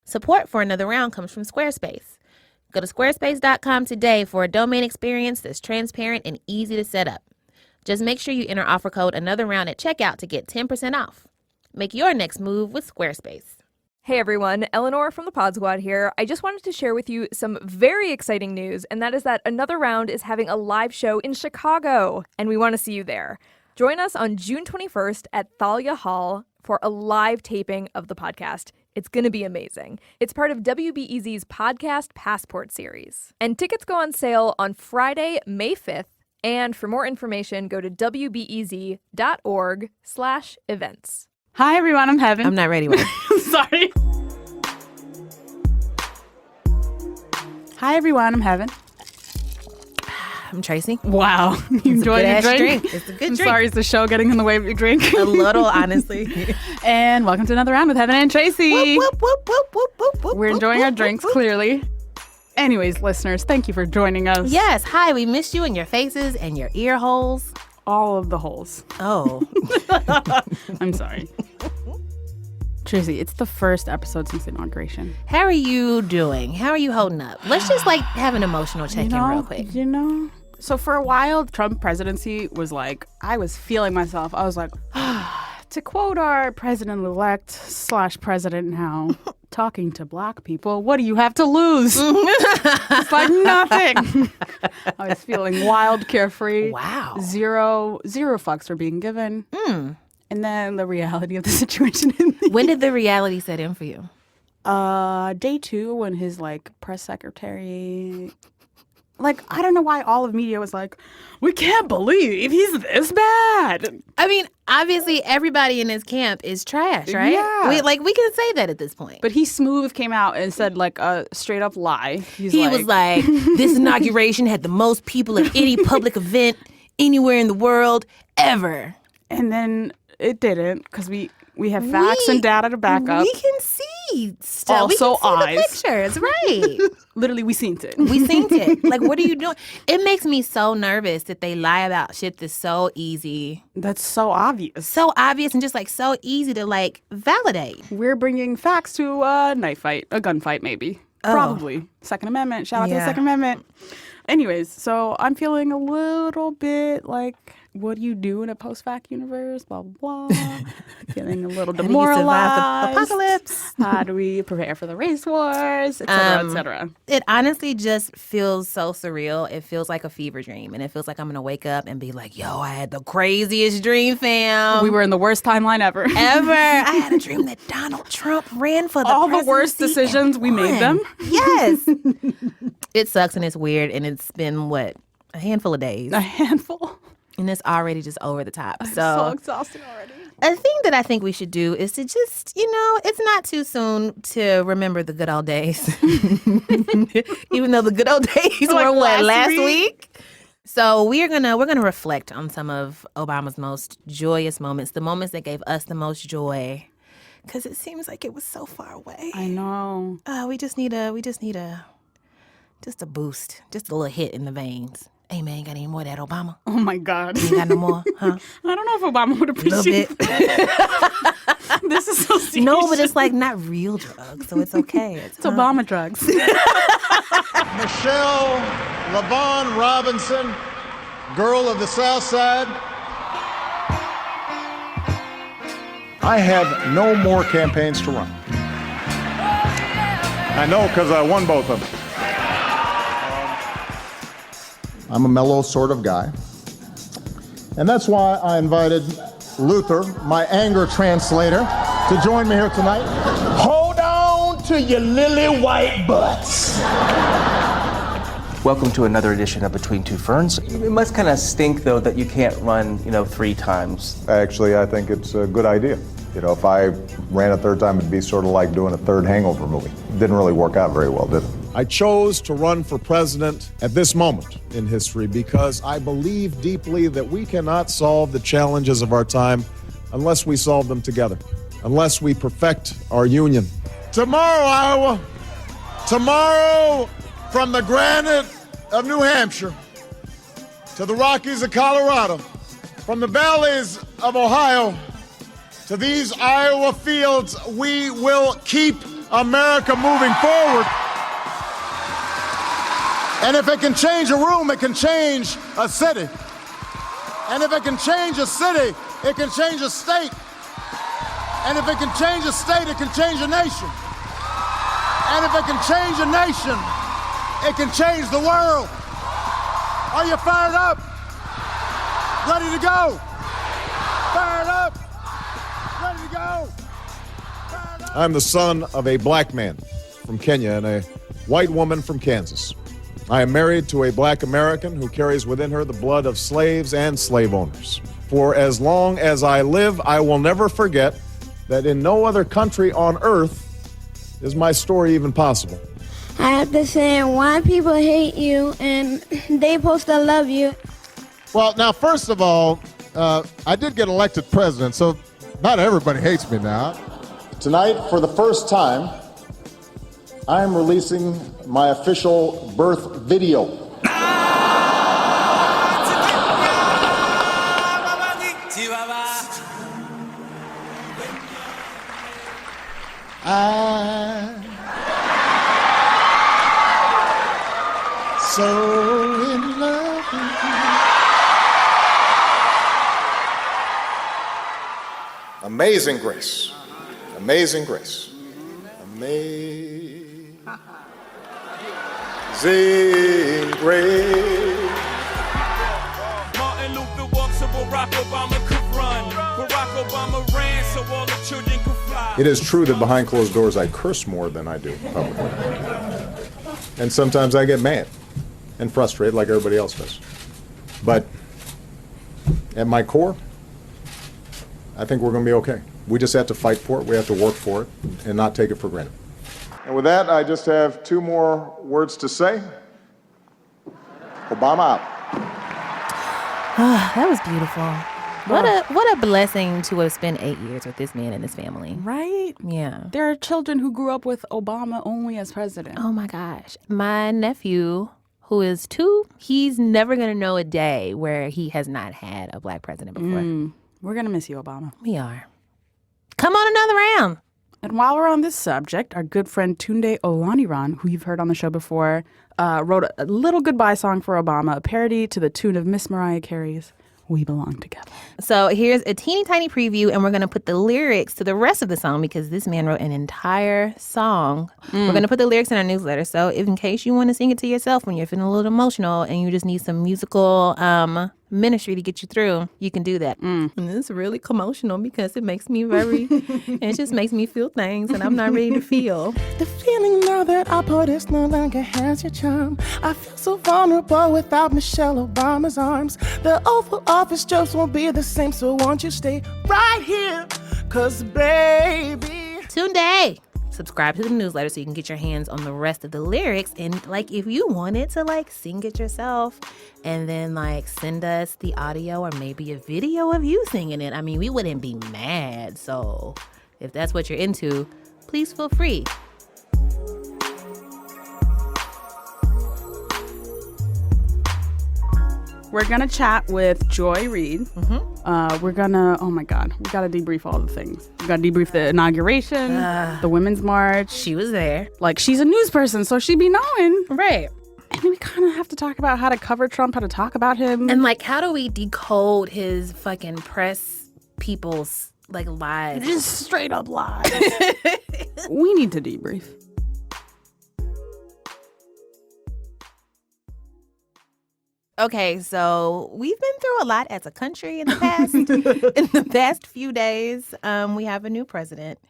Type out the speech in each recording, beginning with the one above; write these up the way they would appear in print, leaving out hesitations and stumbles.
Support for Another Round comes from Squarespace. Go to squarespace.com today for a domain experience that's transparent and easy to set up. Just make sure you enter offer code Another Round at checkout to get 10% off. Make your next move with Squarespace. Hey everyone, Eleanor from the Pod Squad here. I just wanted to share with you some very exciting news, and that is that Another Round is having a live show in Chicago, and we want to see you there. Join us on June 21st at Thalia Hall for a live taping of the podcast. It's going to be amazing. It's part of WBEZ's Podcast Passport series. And tickets go on sale on Friday, May 5th. And for more information, go to wbez.org/events. Hi, everyone. I'm Heben. I'm not ready with it. Sorry. Hi, everyone. I'm Heben. I'm Tracy. Wow. You enjoyed your drink? It's a good I'm drink. sorry, is the show getting in the way of your drink? A little, honestly. And welcome to Another Round with Heben and Tracy. Whoop, whoop, whoop, whoop, whoop, whoop, We're enjoying whoop, our drinks, whoop, whoop. clearly. Anyways, listeners, thank you for joining us. Yes. Hi, we missed you in your faces and your ear holes. All of the holes. Oh. I'm sorry. Tracy, it's the first episode since Inauguration. How are you doing? How are you holding up? Let's just have an emotional check-in real quick. So for a while, Trump presidency was like, I was feeling myself. I was like, to quote our president-elect / president now, talking to black people, what do you have to lose? It's like nothing. I was feeling wild, carefree. Wow. Zero fucks were being given. And then the reality of the situation. When did the reality set in for you? Day 2, when his press secretary, I don't know why all of media was like, we can't believe he's this bad. I mean, obviously everybody in his camp is trash, right? Yeah. We can say that at this point. But he smooth came out and said a straight up lie. He was like, this inauguration had the most people at any public event anywhere in the world ever. And then it didn't, because we have facts and data to back up. We can see stuff. Also we can see eyes. the pictures, right? Literally, we seen it. We seen it. What are you doing? It makes me so nervous that they lie about shit that's so easy. That's so obvious. So obvious and just so easy to validate. We're bringing facts to a knife fight, a gunfight maybe. Oh. Probably. Second Amendment. Shout out to the Second Amendment. Anyways, so I'm feeling a little bit what do you do in a post-fact universe? Blah, blah, blah. Feeling a little demoralized. How do you survive the apocalypse? How do we prepare for the race wars, et cetera, et cetera. It honestly just feels so surreal. It feels like a fever dream. And it feels like I'm going to wake up and be like, yo, I had the craziest dream, fam. We were in the worst timeline ever. I had a dream that Donald Trump ran for the All the worst presidency decisions, we made them. Yes. It sucks and it's weird. And it's been, a handful of days. A handful. And it's already just over the top. I'm so exhausted already. A thing that I think we should do is to just, it's not too soon to remember the good old days. Even though the good old days were last week? So we're gonna reflect on some of Obama's most joyous moments, the moments that gave us the most joy. Because it seems like it was so far away. I know. We just need a boost, just a little hit in the veins. Hey, man, got any more of that Obama? Oh, my God. You ain't got no more, huh? I don't know if Obama would appreciate that. This is so serious. No, but it's not real drugs, so it's okay. It's Obama drugs. Michelle LaVaughn Robinson, girl of the South Side. I have no more campaigns to run. I know because I won both of them. I'm a mellow sort of guy. And that's why I invited Luther, my anger translator, to join me here tonight. Hold on to your lily white butts. Welcome to another edition of Between Two Ferns. It must kind of stink, though, that you can't run, 3 times. Actually, I think it's a good idea. If I ran a third time, it'd be sort of like doing a third Hangover movie. Didn't really work out very well, did it? I chose to run for president at this moment in history because I believe deeply that we cannot solve the challenges of our time unless we solve them together, unless we perfect our union. Tomorrow, Iowa, tomorrow, from the granite of New Hampshire to the Rockies of Colorado, from the valleys of Ohio to these Iowa fields, we will keep America moving forward. And if it can change a room, it can change a city. And if it can change a city, it can change a state. And if it can change a state, it can change a nation. And if it can change a nation, it can change the world. Are you fired up? Ready to go? Fired up? Ready to go? Fired up? I'm the son of a black man from Kenya and a white woman from Kansas. I am married to a black American who carries within her the blood of slaves and slave owners. For as long as I live, I will never forget that in no other country on earth is my story even possible. I have to say why people hate you and they supposed to love you. Well, now, first of all, I did get elected president, so not everybody hates me now. Tonight, for the first time, I am releasing my official birth video. I'm so in love with you. Amazing grace. Amazing grace. Amazing grace. Martin Luther walked so Barack Obama could run. Barack Obama ran so all the children could fly. It is true that behind closed doors I curse more than I do publicly. And sometimes I get mad and frustrated like everybody else does. But at my core, I think we're going to be okay. We just have to fight for it. We have to work for it and not take it for granted. And with that, I just have two more words to say. Obama out. That was beautiful. What a blessing to have spent 8 years with this man and his family. Right? Yeah. There are children who grew up with Obama only as president. Oh my gosh. My nephew, who is 2, he's never going to know a day where he has not had a black president before. We're going to miss you, Obama. We are. Come on another round. And while we're on this subject, our good friend Tunde Olaniran, who you've heard on the show before, wrote a little goodbye song for Obama, a parody to the tune of Miss Mariah Carey's We Belong Together. So here's a teeny tiny preview, and we're going to put the lyrics to the rest of the song because this man wrote an entire song. We're going to put the lyrics in our newsletter. So if in case you want to sing it to yourself when you're feeling a little emotional and you just need some musical ministry to get you through, you can do that. And it's really commotional because it makes me it just makes me feel things and I'm not ready to feel. The feeling now that I possess no longer has your charm. I feel so vulnerable without Michelle Obama's arms. The Oval Office just won't be the same, so won't you stay right here? 'Cause baby. Tunde! Subscribe to the newsletter so you can get your hands on the rest of the lyrics. And like if you wanted to like sing it yourself and then like send us the audio or maybe a video of you singing it, I mean, we wouldn't be mad. So if that's what you're into, please feel free. We're going to chat with Joy Reid. We're going to, oh my God, we got to debrief all the things. We got to debrief the inauguration, the Women's March. She was there. Like, she's a news person, so she'd be knowing. Right. And we kind of have to talk about how to cover Trump, how to talk about him. And like, how do we decode his fucking press people's like lies? Just straight up lies. We need to debrief. Okay, so we've been through a lot as a country in the past few days. We have a new president.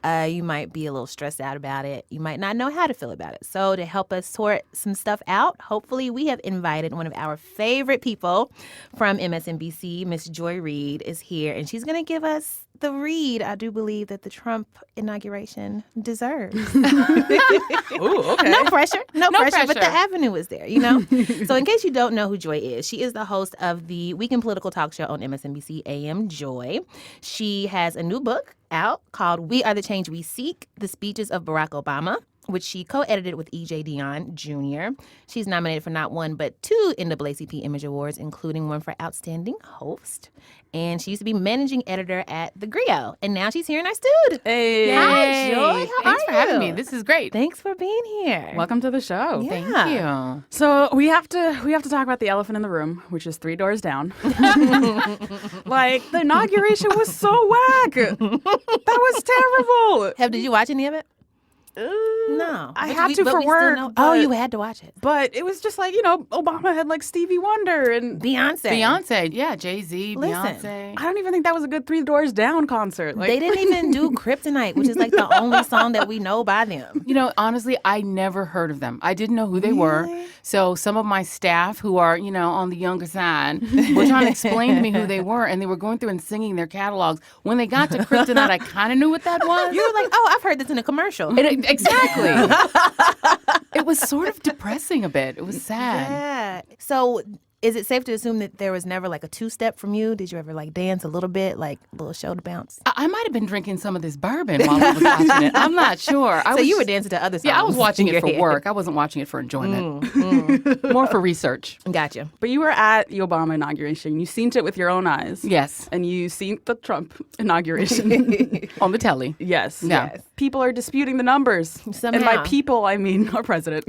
You might be a little stressed out about it. You might not know how to feel about it. So to help us sort some stuff out, hopefully we have invited one of our favorite people from MSNBC, Miss Joy Reid, is here, and she's going to give us the read I do believe that the Trump inauguration deserves. Ooh, okay. No pressure, No pressure. but the avenue is there, you know? So in case you don't know who Joy is, she is the host of the weekend political talk show on MSNBC AM Joy. She has a new book out called We Are the Change We Seek, The Speeches of Barack Obama. which she co-edited with E.J. Dionne Jr. She's nominated for not one, but 2 NAACP Image Awards, including one for Outstanding Host. And she used to be managing editor at The Griot. And now she's here in our studio. Hey. Hi, Joy. How Thanks are you? for having me. This is great. Thanks for being here. Welcome to the show. Yeah. Thank you. So we have to talk about the elephant in the room, which is 3 doors down. Like, the inauguration was so whack. That was terrible. Did you watch any of it? No. I But had we- to but for we still work, know- but- you had to watch it. But it was just like, Obama had like Stevie Wonder and Beyonce, yeah, Jay-Z, Listen, Beyonce. I don't even think that was a good 3 doors down concert. Like, They didn't even do Kryptonite, which is like the only song that we know by them. Honestly, I never heard of them. I didn't know who they were. So some of my staff who are, on the younger side were trying to explain to me who they were, and they were going through and singing their catalogs. When they got to Kryptonite, I kind of knew what that was. You were like, oh, I've heard this in a commercial. Exactly. It was sort of depressing a bit. It was sad. Yeah. So is it safe to assume that there was never like a 2-step from you? Did you ever like dance a little bit, like a little shoulder bounce? I might have been drinking some of this bourbon while I was watching it. I'm not sure. You were dancing to other songs. Yeah, I was watching in it for your head. work. I wasn't watching it for enjoyment. More for research. Gotcha. But you were at the Obama inauguration. You seen it with your own eyes. Yes. And you seen the Trump inauguration. On the telly. Yes. Yeah. Yes. People are disputing the numbers. Somehow. And by people, I mean our president.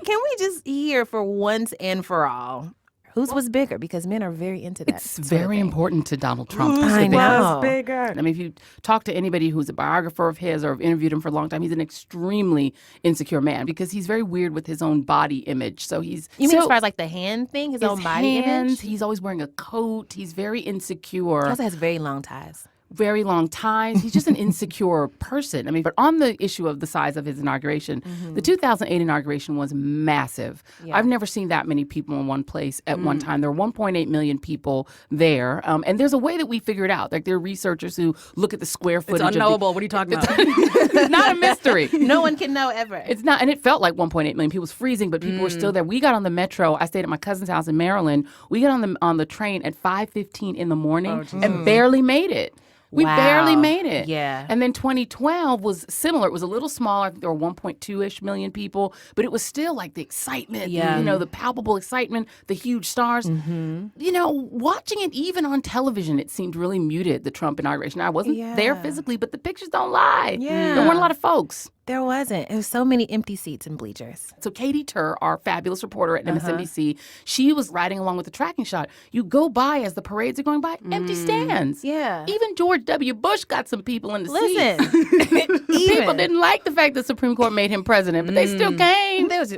Can we just hear for once and for all whose was bigger? Because men are very into that. It's very important to Donald Trump. I know. bigger? I mean, if you talk to anybody who's a biographer of his or have interviewed him for a long time, he's an extremely insecure man because he's very weird with his own body image. So he's You mean as far as like the hand thing, his own body hands, image? he's always wearing a coat. He's very insecure. He also has very long ties. Very long ties. He's just an insecure person. I mean, but on the issue of the size of his inauguration, the 2008 inauguration was massive. Yeah. I've never seen that many people in one place at one time. There were 1.8 million people there. And there's a way that we figured out. Like, there are researchers who look at the square footage. It's unknowable. What are you talking about? It's not a mystery. No one can know ever. It's not, and it felt like 1.8 million people. It was freezing, but people were still there. We got on the metro. I stayed at my cousin's house in Maryland. We got on the train at 5:15 in the morning and barely made it. We Wow. barely made it. Yeah. And then 2012 was similar. It was a little smaller. I think there were 1.2-ish million people, but it was still like the excitement, Yeah. the palpable excitement, the huge stars. Watching it even on television, it seemed really muted, the Trump inauguration. I wasn't there physically, but the pictures don't lie. Yeah. There weren't a lot of folks. There wasn't. It was so many empty seats and bleachers. So Katie Tur, our fabulous reporter at MSNBC, she was riding along with the tracking shot. You go by as the parades are going by, empty stands. Yeah. Even George W. Bush got some people in the Listen. seats. People didn't like the fact the Supreme Court made him president, but they still came. There was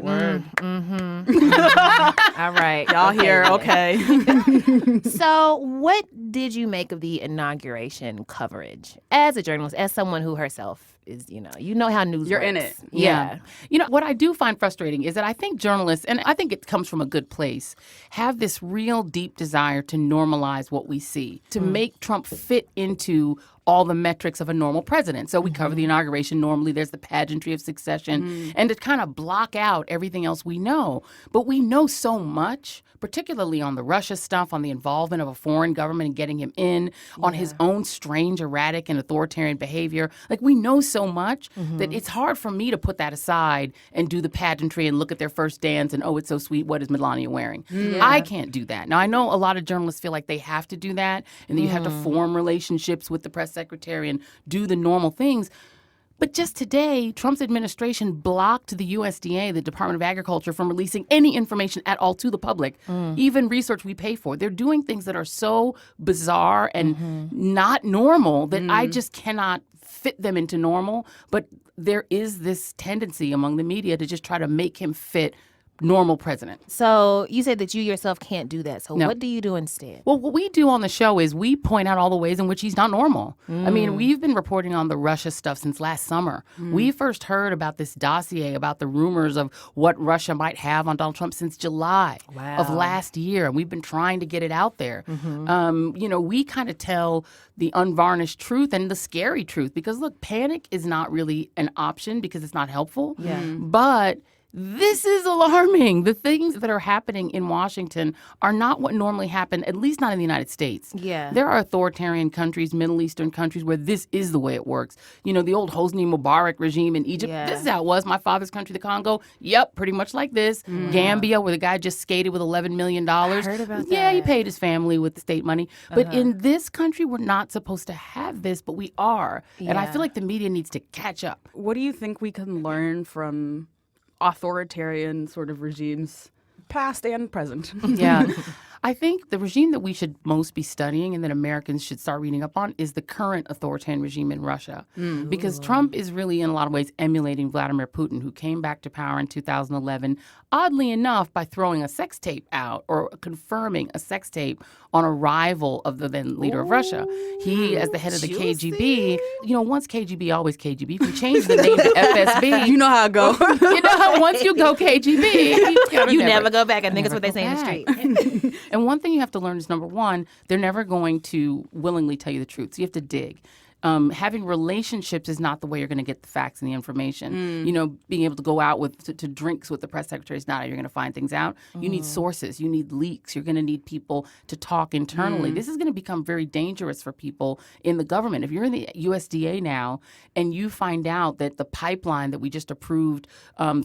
all right. Y'all here, okay. So what did you make of the inauguration coverage as a journalist, as someone who herself is, you know how news You're works. in it. Yeah. What I do find frustrating is that I think journalists, and I think it comes from a good place, have this real deep desire to normalize what we see, to make Trump fit into all the metrics of a normal president. So we cover the inauguration. Normally there's the pageantry of succession and to kind of block out everything else we know. But we know so much, particularly on the Russia stuff, on the involvement of a foreign government and getting him in, on his own strange, erratic, and authoritarian behavior. Like, we know so much that it's hard for me to put that aside and do the pageantry and look at their first dance and, oh, it's so sweet, what is Melania wearing? I can't do that. Now, I know a lot of journalists feel like they have to do that and that you have to form relationships with the press secretary and do the normal things. But just today, Trump's administration blocked the USDA, the Department of Agriculture, from releasing any information at all to the public, even research we pay for. They're doing things that are so bizarre and not normal that I just cannot fit them into normal. But there is this tendency among the media to just try to make him fit normal president. So you said that you yourself can't do that. So No. what do you do instead? Well, what we do on the show is we point out all the ways in which he's not normal. I mean, we've been reporting on the Russia stuff since last summer. We first heard about this dossier, about the rumors of what Russia might have on Donald Trump since July of last year. And we've been trying to get it out there. We kind of tell the unvarnished truth and the scary truth because, look, panic is not really an option because it's not helpful. But This is alarming. The things that are happening in Washington are not what normally happen, at least not in the United States. Yeah. There are authoritarian countries, Middle Eastern countries, where this is the way it works. You know, the old Hosni Mubarak regime in Egypt, Yeah. this is how it was. My father's country, the Congo, yep, pretty much like this. Gambia, where the guy just skated with $11 million. I heard about Yeah, he that. paid his family with the state money. But in this country, we're not supposed to have this, but we are. And I Yeah. feel like the media needs to catch up. What do you think we can learn from authoritarian sort of regimes, past and present? Yeah. I think the regime that we should most be studying and that Americans should start reading up on is the current authoritarian regime in Russia. Because Trump is really, in a lot of ways, emulating Vladimir Putin, who came back to power in 2011, oddly enough, by throwing a sex tape out or confirming a sex tape on a rival of the then leader of Russia. He, as the head of the KGB, you know, once KGB, always KGB. You can change the name to FSB. You know how it goes. You know how once you go KGB, You never go back. I think it's what they never say in the go street. And one thing you have to learn is, number one, they're never going to willingly tell you the truth. So you have to dig. Having relationships is not the way you're going to get the facts and the information. You know, being able to go out to drinks with the press secretary is not how you're going to find things out. You need sources. You need leaks. You're going to need people to talk internally. This is going to become very dangerous for people in the government. If you're in the USDA now and you find out that the pipeline that we just approved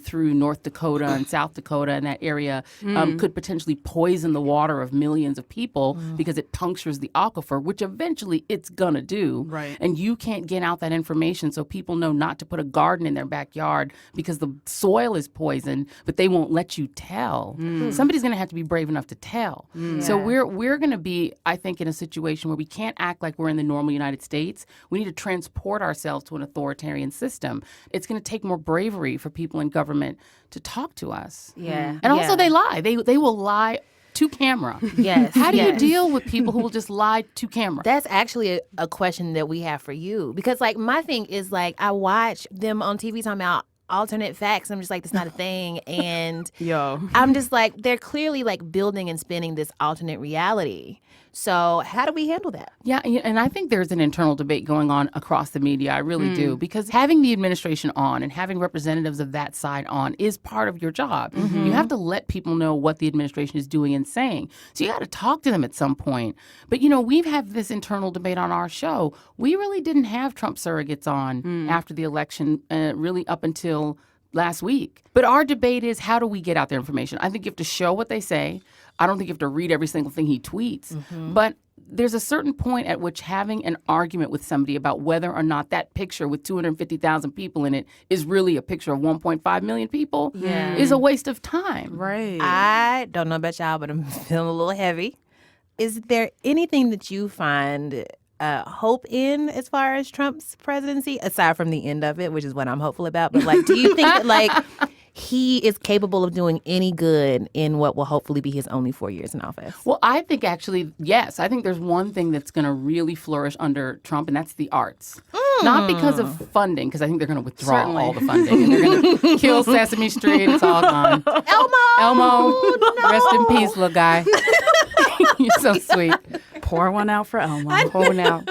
through North Dakota and South Dakota and that area could potentially poison the water of millions of people because it punctures the aquifer, which eventually it's going to do. Right. And you can't get out that information so people know not to put a garden in their backyard because the soil is poisoned, but they won't let you tell. Somebody's going to have to be brave enough to tell. So we're going to be, I think, in a situation where we can't act like we're in the normal United States. We need to transport ourselves to an authoritarian system. It's going to take more bravery for people in government to talk to us. Yeah. And also they lie. They will lie to camera. Yes. How do you yes. deal with people who will just lie to camera? That's actually a question that we have for you. Because, like, my thing is, like, I watch them on TV talking about alternate facts. I'm just like, that's not a thing. And I'm just like, they're clearly, like, building and spinning this alternate reality. So how do we handle that? Yeah, and I think there's an internal debate going on across the media. I really do. Because having the administration on and having representatives of that side on is part of your job. You have to let people know what the administration is doing and saying. So you got to talk to them at some point. But, you know, we've had this internal debate on our show. We really didn't have Trump surrogates on after the election, really up until last week. But our debate is, how do we get out their information? I think you have to show what they say. I don't think you have to read every single thing he tweets. But there's a certain point at which having an argument with somebody about whether or not that picture with 250,000 people in it is really a picture of 1.5 million people is a waste of time. Right. I don't know about y'all, but I'm feeling a little heavy. Is there anything that you find hope in as far as Trump's presidency, aside from the end of it, which is what I'm hopeful about? But, like, do you think that, like, he is capable of doing any good in what will hopefully be his only 4 years in office? Well, I think actually, yes. I think there's one thing that's going to really flourish under Trump, and that's the arts. Not because of funding, because I think they're going to withdraw all the funding. And they're going to kill Sesame Street. It's all gone. Elmo, rest in peace, little guy. You're so sweet. Pour one out for Elmo. Pour one out.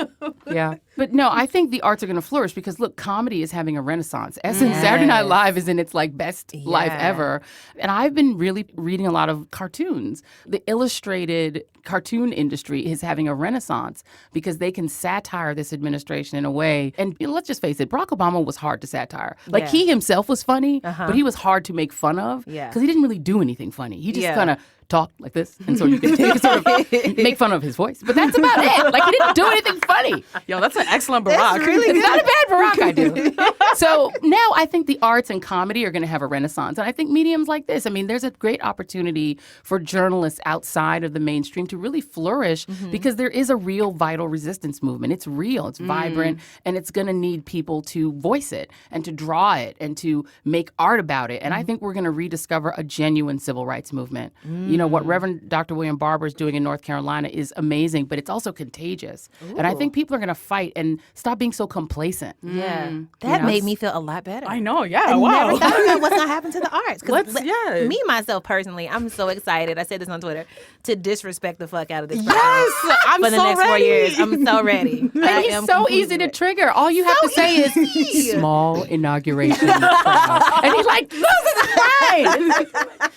Yeah. But no, I think the arts are going to flourish because, look, comedy is having a renaissance. Saturday Night Live is in its, like, best life ever. And I've been really reading a lot of cartoons. The illustrated cartoon industry is having a renaissance because they can satire this administration in a way. And let's just face it, Barack Obama was hard to satire. Like, he himself was funny, but he was hard to make fun of because he didn't really do anything funny. He just kind of talked like this, and so you can sort of make fun of his voice. But that's about it. Like, he didn't do anything funny. Yo, that's an excellent Barack. It's not a bad Barack I do. So now I think the arts and comedy are going to have a renaissance. And I think mediums like this, I mean, there's a great opportunity for journalists outside of the mainstream to really flourish because there is a real vital resistance movement. It's real, it's vibrant, and it's going to need people to voice it and to draw it and to make art about it. And I think we're going to rediscover a genuine civil rights movement. You know, what Reverend Dr. William Barber is doing in North Carolina is amazing, but it's also contagious. And I think people are going to fight and stop being so complacent. Yeah. That made me feel a lot better. I know, yeah, I wow. never thought about what's going to happen to the arts. Let's, Me, myself, personally, I'm so excited. I said this on Twitter, to disrespect the fuck out of this Yes, I'm for the so next ready. 4 years. I'm so ready. And he's so easy to trigger. All you have to say is small inauguration. And he's like, It's fine.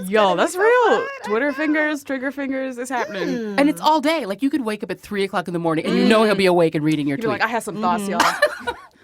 Yo, that's real. Twitter fingers, trigger fingers, it's happening. And it's all day. Like, you could wake up at 3 o'clock in the morning and you know he'll be awake and reading your You're tweet. like, I have some thoughts, y'all.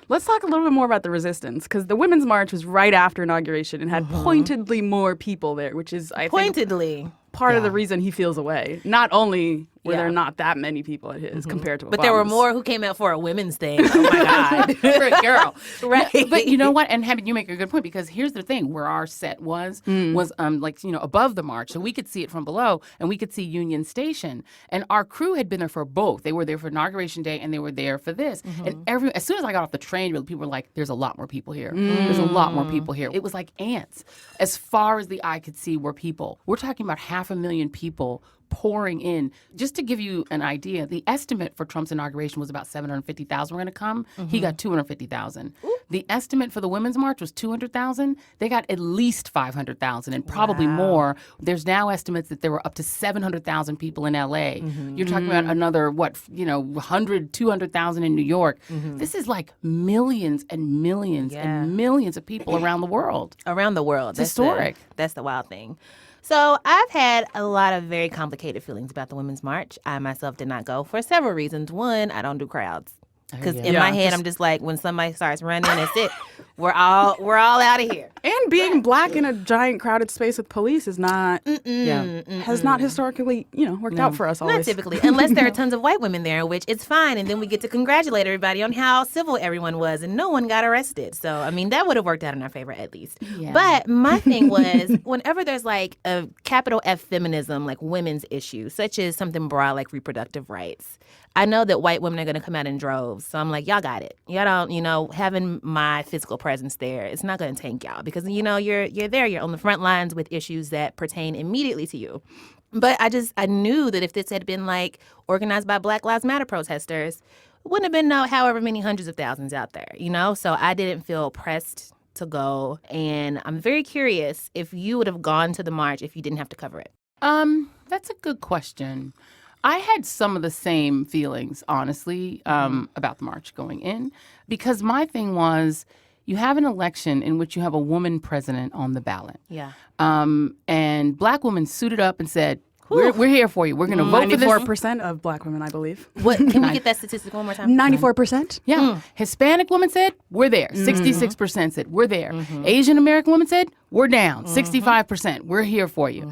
Let's talk a little bit more about the resistance, because the Women's March was right after inauguration and had pointedly more people there, which is, I think, part of the reason he feels away. Not only were there not that many people at his compared to Obama's. But there were more who came out for a women's thing. Oh, my God. For a girl. Right. No, but you know what? And Heben, you make a good point, because here's the thing. Where our set was above the march. So we could see it from below, and we could see Union Station. And our crew had been there for both. They were there for Inauguration Day, and they were there for this. And as soon as I got off the train, people were like, there's a lot more people here. There's a lot more people here. It was like ants. As far as the eye could see were people. We're talking about 500,000 people pouring in. Just to give you an idea, the estimate for Trump's inauguration was about 750,000 were going to come. He got 250,000. The estimate for the Women's March was 200,000. They got at least 500,000 and probably more. There's now estimates that there were up to 700,000 people in L.A. You're talking about another, 100, 200,000 in New York. This is like millions and millions and millions of people around the world. Around the world. It's historic. That's the wild thing. So I've had a lot of very complicated feelings about the Women's March. I myself did not go for several reasons. One, I don't do crowds. Because in my head, I'm just like, when somebody starts running, that's it. We're all out of here. And being black in a giant crowded space with police is not, has not historically, worked out for us always. Not typically, unless there are tons of white women there, which it's fine. And then we get to congratulate everybody on how civil everyone was and no one got arrested. So, I mean, that would have worked out in our favor at least. Yeah. But my thing was, whenever there's like a capital F feminism, like women's issue, such as something broad like reproductive rights, I know that white women are going to come out in droves. So I'm like, y'all got it. Y'all don't, having my physical presence there, it's not going to tank y'all because, you're there. You're on the front lines with issues that pertain immediately to you. But I knew that if this had been like organized by Black Lives Matter protesters, it wouldn't have been however many hundreds of thousands out there, So I didn't feel pressed to go. And I'm very curious if you would have gone to the march if you didn't have to cover it. That's a good question. I had some of the same feelings, honestly, about the march going in, because my thing was you have an election in which you have a woman president on the ballot. Yeah. And black women suited up and said, we're here for you. We're going to vote for this. 94% of black women, I believe. What? Can we get that statistic one more time? 94%? Yeah. Hispanic women said, we're there. 66% said, we're there. Asian American women said, we're down. 65%. We're here for you.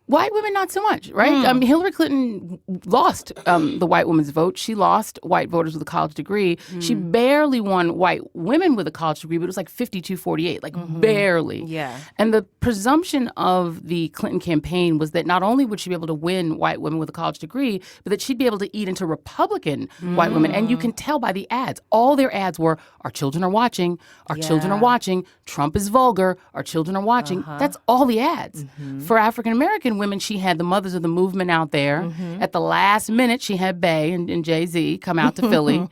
White women, not so much, right? Hillary Clinton lost the white woman's vote. She lost white voters with a college degree. She barely won white women with a college degree, but it was like 52-48, like barely. Yeah. And the presumption of the Clinton campaign was that not only would she be able to win white women with a college degree, but that she'd be able to eat into Republican white women. And you can tell by the ads. All their ads were, our children are watching, our children are watching, Trump is vulgar, our children are watching. That's all the ads. For African American women, she had the mothers of the movement out there. At the last minute, she had Bey and Jay-Z come out to Philly.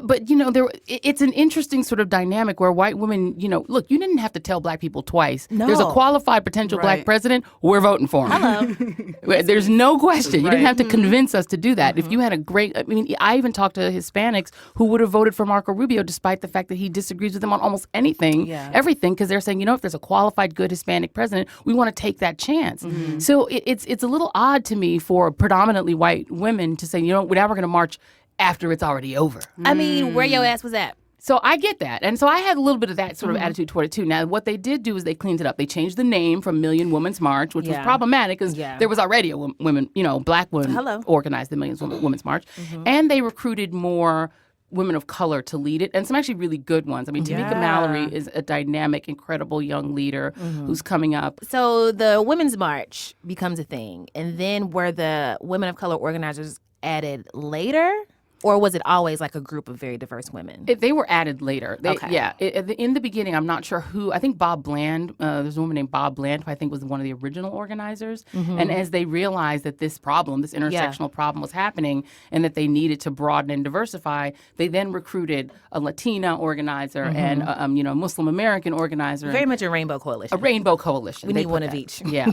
But, it's an interesting sort of dynamic where white women, look, you didn't have to tell black people twice. No. There's a qualified potential black president. We're voting for him. Hello. There's no question. You didn't have to convince us to do that. If you had a great, I even talked to Hispanics who would have voted for Marco Rubio despite the fact that he disagrees with them on almost anything, everything, because they're saying, if there's a qualified, good Hispanic president, we want to take that chance. So it's a little odd to me for predominantly white women to say, now we're going to march after it's already over. I mean, where your ass was at. So I get that. And so I had a little bit of that sort of attitude toward it, too. Now, what they did do is they cleaned it up. They changed the name from Million Women's March, which was problematic because there was already a women, black women organized the Million Women's March. And they recruited more women of color to lead it, and some actually really good ones. Tamika Mallory is a dynamic, incredible young leader who's coming up. So the Women's March becomes a thing. And then were the women of color organizers added later? Or was it always like a group of very diverse women? They were added later. Yeah. In the beginning, I'm not sure who. I think Bob Bland, there's a woman named Bob Bland, who I think was one of the original organizers. And as they realized that this problem, this intersectional problem was happening and that they needed to broaden and diversify, they then recruited a Latina organizer and a Muslim American organizer. Very much a rainbow coalition. A rainbow coalition. We need one of each. Yeah.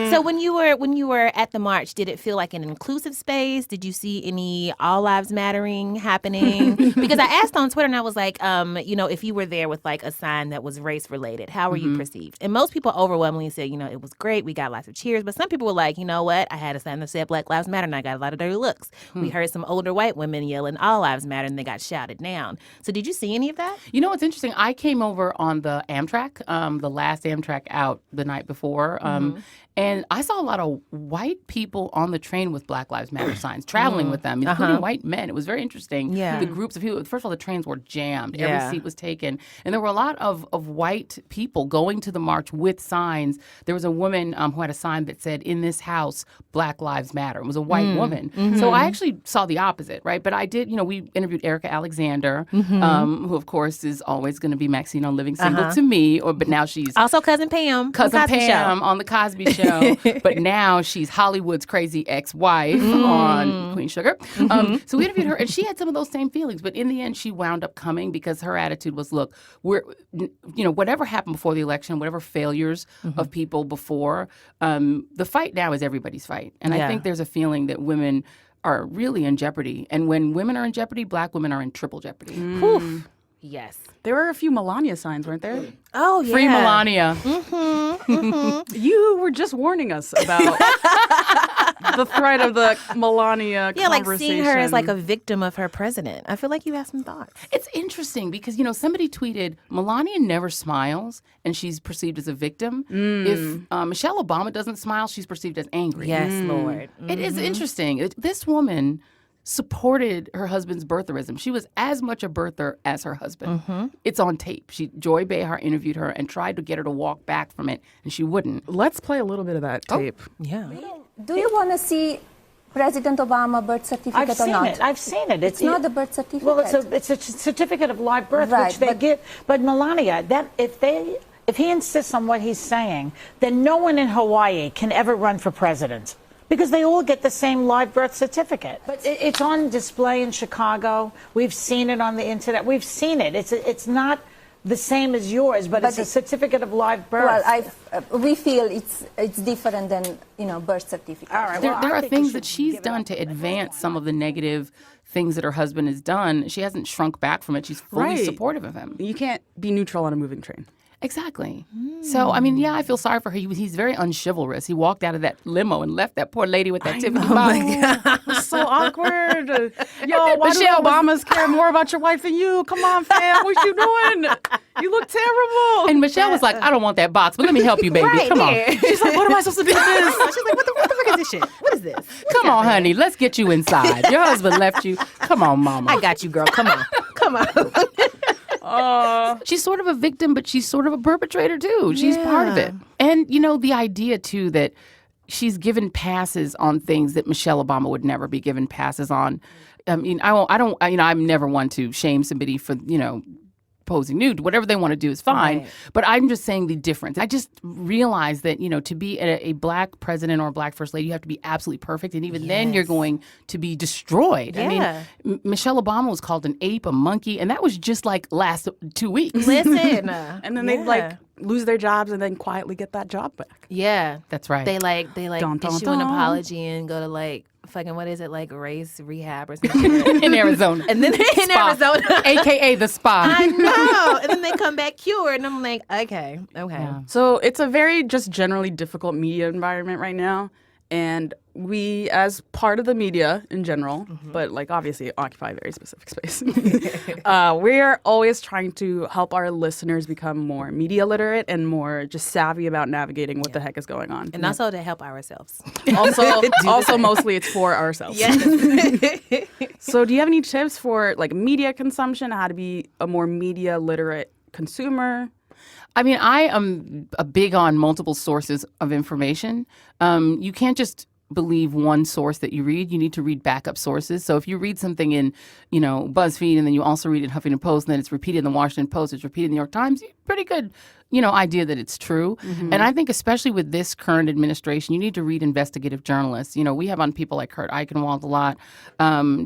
So when you were at the march, did it feel like an inclusive space? Did you see see any All Lives Mattering happening? Because I asked on Twitter and I was like, if you were there with like a sign that was race related, how were you perceived? And most people overwhelmingly said, it was great. We got lots of cheers. But some people were like, you know what? I had a sign that said Black Lives Matter and I got a lot of dirty looks. We heard some older white women yelling All Lives Matter and they got shouted down. So did you see any of that? You know what's interesting? I came over on the Amtrak, the last Amtrak out the night before. And I saw a lot of white people on the train with Black Lives Matter signs, traveling with them, including white men. It was very interesting. Yeah. The groups of people. First of all, the trains were jammed. Yeah. Every seat was taken. And there were a lot of white people going to the march with signs. There was a woman who had a sign that said, "In this house, Black Lives Matter." It was a white woman. So I actually saw the opposite, right? But I did, we interviewed Erica Alexander, who, of course, is always going to be Maxine on Living Single to me. But now she's Also Cousin Pam. Cousin Cosby Pam Show. on the Cosby Show, but now she's Hollywood's crazy ex-wife on Queen Sugar. So we interviewed her, and she had some of those same feelings. But in the end, she wound up coming because her attitude was, look, whatever happened before the election, whatever failures of people before, the fight now is everybody's fight. And I think there's a feeling that women are really in jeopardy. And when women are in jeopardy, Black women are in triple jeopardy. Oof. Yes. There were a few Melania signs, weren't there? Oh, yeah. Free Melania. You were just warning us about the threat of the Melania Yeah, like conversation. seeing her as like a victim of her president. I feel like you have some thoughts. It's interesting because, somebody tweeted, Melania never smiles and she's perceived as a victim. If Michelle Obama doesn't smile, she's perceived as angry. Yes, Lord. It is interesting. This woman supported her husband's birtherism. She was as much a birther as her husband. It's on tape. Joy Behar interviewed her and tried to get her to walk back from it, and she wouldn't. Let's play a little bit of that tape. Yeah. Do you want to see President Obama birth certificate or not? I've seen it. It's not the birth certificate. Well, it's a certificate of live birth, Right, which they give. But Melania, if he insists on what he's saying, then no one in Hawaii can ever run for president. Because they all get the same live birth certificate. But it's on display in Chicago. We've seen it on the internet. We've seen it. It's not the same as yours, but it's a certificate of live birth. Well, we feel it's different than birth certificate. All right. There are things that she's done to advance some of the negative things that her husband has done. She hasn't shrunk back from it. She's fully supportive of him. You can't be neutral on a moving train. Exactly. So, I feel sorry for her. He's very unchivalrous. He walked out of that limo and left that poor lady with that Tiffany box. It was so awkward. Yo, why do Obamas care more about your wife than you? Come on, fam. What you doing? You look terrible. And Michelle was like, I don't want that box, but let me help you, baby. Come on. She's like, what am I supposed to do with this? She's like, what the fuck is this shit? What is this? Come on, honey. Let's get you inside. Your husband left you. Come on, mama. I got you, girl. Come on. Come on. She's sort of a victim, but she's sort of a perpetrator, too. She's part of it. And, the idea, too, that she's given passes on things that Michelle Obama would never be given passes on. I'm never one to shame somebody for, posing nude. Whatever they want to do is fine. Right. But I'm just saying the difference. I just realized that, to be a black president or a black first lady, you have to be absolutely perfect. And even then you're going to be destroyed. Yeah. I mean, Michelle Obama was called an ape, a monkey, and that was just like last 2 weeks. Listen. And then they lose their jobs and then quietly get that job back. Yeah. That's right. They issue an apology and go to fucking, what is it, race rehab or something? In Arizona. And then in Arizona. AKA the spa. I know. And then they come back cured. And I'm like, okay. Yeah. So it's a very just generally difficult media environment right now. And we, as part of the media in general, but obviously occupy a very specific space, we're always trying to help our listeners become more media literate and more just savvy about navigating what the heck is going on. And also to help ourselves. Also mostly it's for ourselves. Yes. So do you have any tips for media consumption, how to be a more media literate consumer? I mean, I am big on multiple sources of information. You can't just believe one source that you read. You need to read backup sources. So if you read something in, BuzzFeed, and then you also read it in Huffington Post, and then it's repeated in the Washington Post, it's repeated in the New York Times, pretty good, idea that it's true. And I think especially with this current administration, you need to read investigative journalists. We have on people like Kurt Eichenwald a lot,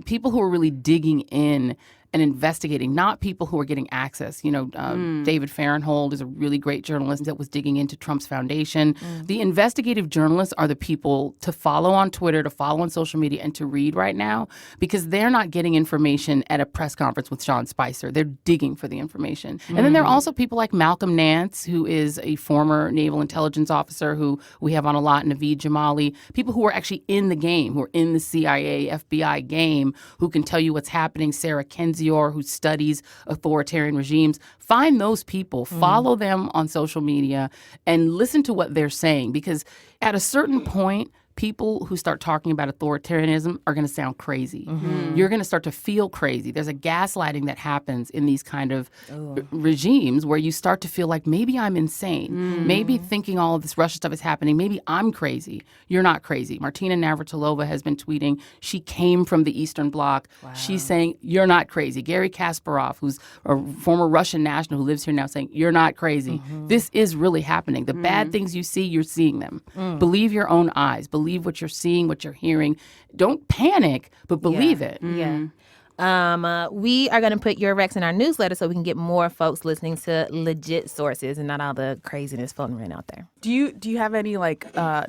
people who are really digging in and investigating, not people who are getting access. David Farrenhold is a really great journalist that was digging into Trump's foundation. The investigative journalists are the people to follow on Twitter, to follow on social media, and to read right now, because they're not getting information at a press conference with Sean Spicer. They're digging for the information. And then there are also people like Malcolm Nance, who is a former naval intelligence officer who we have on a lot, Naveed Jamali, people who are actually in the game, who are in the CIA, FBI game, who can tell you what's happening. Sarah Kendzior, who studies authoritarian regimes. Find those people, follow them on social media, and listen to what they're saying. Because at a certain point, people who start talking about authoritarianism are going to sound crazy. You're going to start to feel crazy. There's a gaslighting that happens in these kind of regimes where you start to feel like maybe I'm insane. Maybe thinking all of this Russia stuff is happening. Maybe I'm crazy. You're not crazy. Martina Navratilova has been tweeting. She came from the Eastern Bloc. Wow. She's saying, you're not crazy. Gary Kasparov, who's a former Russian national who lives here now, saying, you're not crazy. This is really happening. The bad things you see, you're seeing them. Believe your own eyes. Believe what you're seeing, what you're hearing. Don't panic, but believe it. Yeah. We are going to put your recs in our newsletter so we can get more folks listening to legit sources and not all the craziness floating around out there. Do you have any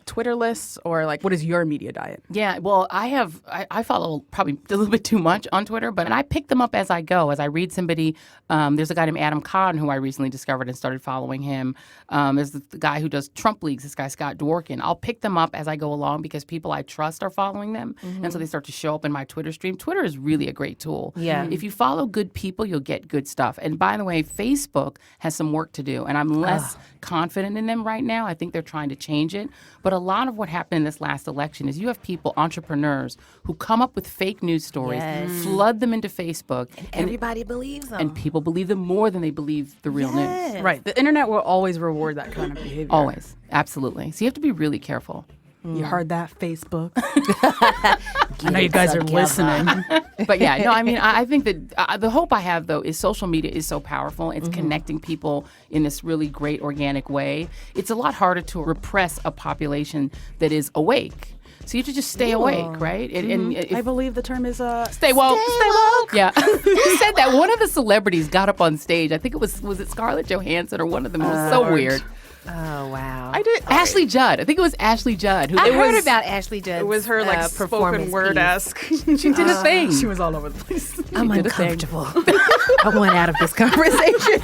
Twitter lists, or what is your media diet? Yeah, well, I follow probably a little bit too much on Twitter, but I pick them up as I go. As I read somebody, there's a guy named Adam Kahn who I recently discovered and started following him. There's the guy who does Trump leagues, this guy Scott Dworkin. I'll pick them up as I go along because people I trust are following them, and so they start to show up in my Twitter stream. Twitter is really a great tool. Yeah. If you follow good people, you'll get good stuff. And by the way, Facebook has some work to do, and I'm less confident in them right now. I think they're trying to change it. But a lot of what happened in this last election is you have people, entrepreneurs, who come up with fake news stories, flood them into Facebook. And everybody believes them. And people believe them more than they believe the real news. Right. The internet will always reward that kind of behavior. Always. Absolutely. So you have to be really careful. You heard that, Facebook? I know you guys are listening. But yeah, no, I mean, I think that the hope I have, though, is social media is so powerful. It's connecting people in this really great organic way. It's a lot harder to repress a population that is awake. So you have to just stay awake, right? I believe the term is stay woke. Stay woke. Yeah. Who said that? One of the celebrities got up on stage. I think it was Scarlett Johansson or one of them. It was so weird. Oh, wow. I did. Ashley Judd. I think it was Ashley Judd. I heard about Ashley Judd. It was her spoken word-esque. She did a thing. She was all over the place. I'm uncomfortable. I want out of this conversation.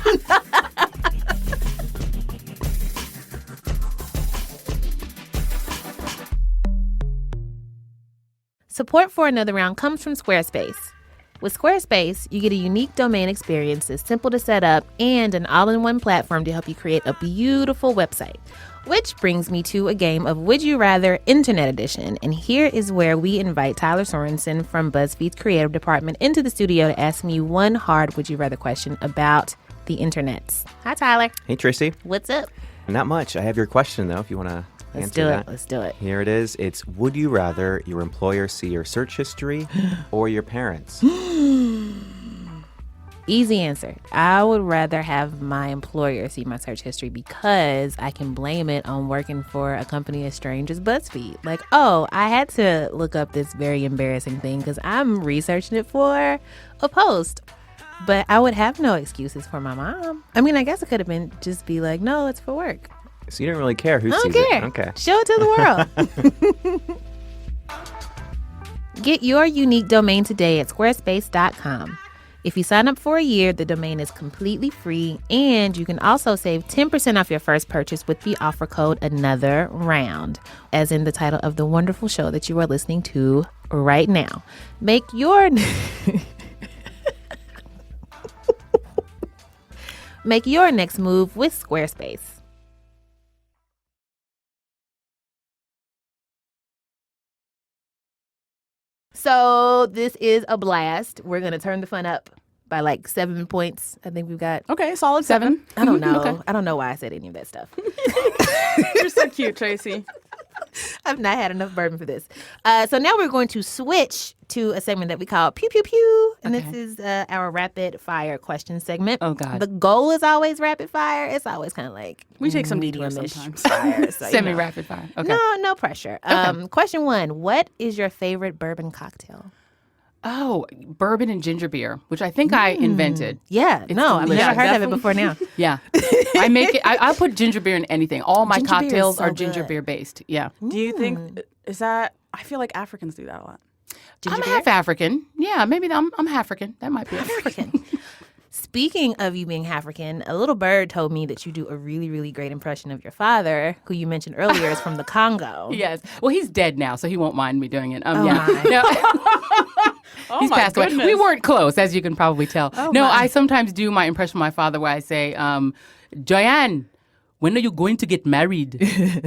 Support for Another Round comes from Squarespace. With Squarespace, you get a unique domain experience that's simple to set up and an all-in-one platform to help you create a beautiful website. Which brings me to a game of Would You Rather Internet Edition. And here is where we invite Tyler Sorensen from BuzzFeed's creative department into the studio to ask me one hard Would You Rather question about the internets. Hi, Tyler. Hey, Tracy. What's up? Not much. I have your question, though, if you want to answer that. Let's do it. Here it is. It's, would you rather your employer see your search history or your parents? Easy answer. I would rather have my employer see my search history because I can blame it on working for a company as strange as BuzzFeed. Like, oh, I had to look up this very embarrassing thing because I'm researching it for a post. But I would have no excuses for my mom. I mean, I guess it could have been just be like, no, it's for work. So you don't really care who sees it? I don't care. Okay. Show it to the world. Get your unique domain today at squarespace.com. If you sign up for a year, the domain is completely free, and you can also save 10% off your first purchase with the offer code Another Round, as in the title of the wonderful show that you are listening to right now. Make your next move with Squarespace. So this is a blast. We're going to turn the fun up by like 7 points. I think we've got. Okay, solid 7. I don't know. Okay. I don't know why I said any of that stuff. You're so cute, Tracy. I've not had enough bourbon for this. So now we're going to switch to a segment that we call Pew Pew Pew. And this is our rapid fire question segment. Oh, God. The goal is always rapid fire. It's always kind of like we take some detours sometimes. Fire, so, semi-rapid fire. Okay. No pressure. Question 1. What is your favorite bourbon cocktail? Oh, bourbon and ginger beer, which I think I invented. Yeah, It's no, I've delicious. never heard of it before now. Yeah. I make it. I'll put ginger beer in anything. All my Ginger beer is cocktails so are ginger good. beer based. Yeah. Do you think is that? I feel like Africans do that a lot. I'm half African. Yeah, maybe I'm African. That might be it. African. Speaking of you being African, a little bird told me that you do a really, really great impression of your father, who you mentioned earlier is from the Congo. Yes. Well, he's dead now, so he won't mind me doing it. Oh, yeah. my. No. He's passed away. We weren't close, as you can probably tell. Oh, no, my. I sometimes do my impression of my father where I say, Joyanne, when are you going to get married?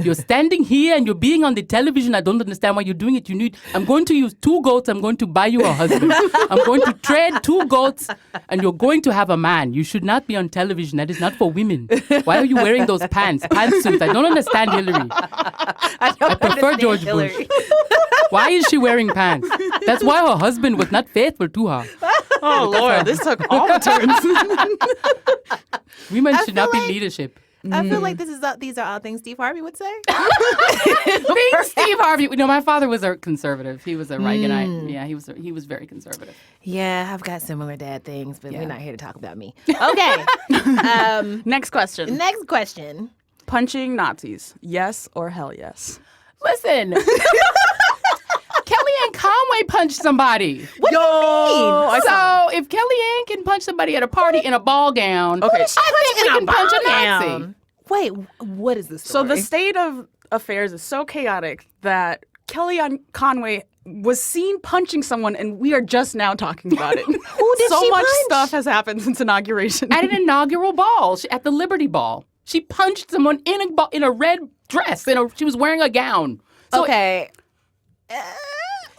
You're standing here and you're being on the television. I don't understand why you're doing it. I'm going to use 2 goats. I'm going to buy you a husband. I'm going to trade 2 goats and you're going to have a man. You should not be on television. That is not for women. Why are you wearing those pantsuits? I don't understand Hillary. I prefer George Bush. Why is she wearing pants? That's why her husband was not faithful to her. Oh, Lord, this took all the turns. Women should not be leadership. I feel like these are all things Steve Harvey would say. Being Steve Harvey. No, my father was a conservative. He was a Reaganite. Yeah, he was very conservative. Yeah, I've got similar dad things, but we're not here to talk about me. Okay. Next question. Next question. Punching Nazis, yes or hell yes? Listen. Kellyanne Conway punched somebody. What do you mean? So if Kellyanne can punch somebody at a party in a ball gown, Okay. I think we can punch a Nazi. Wait, what is this So story? the state of affairs is so chaotic that Kellyanne Conway was seen punching someone, and we are just now talking about it. Who did so she much punch? stuff has happened since inauguration. At an inaugural ball, at the Liberty Ball, she punched someone in a red dress. She was wearing a gown. So okay.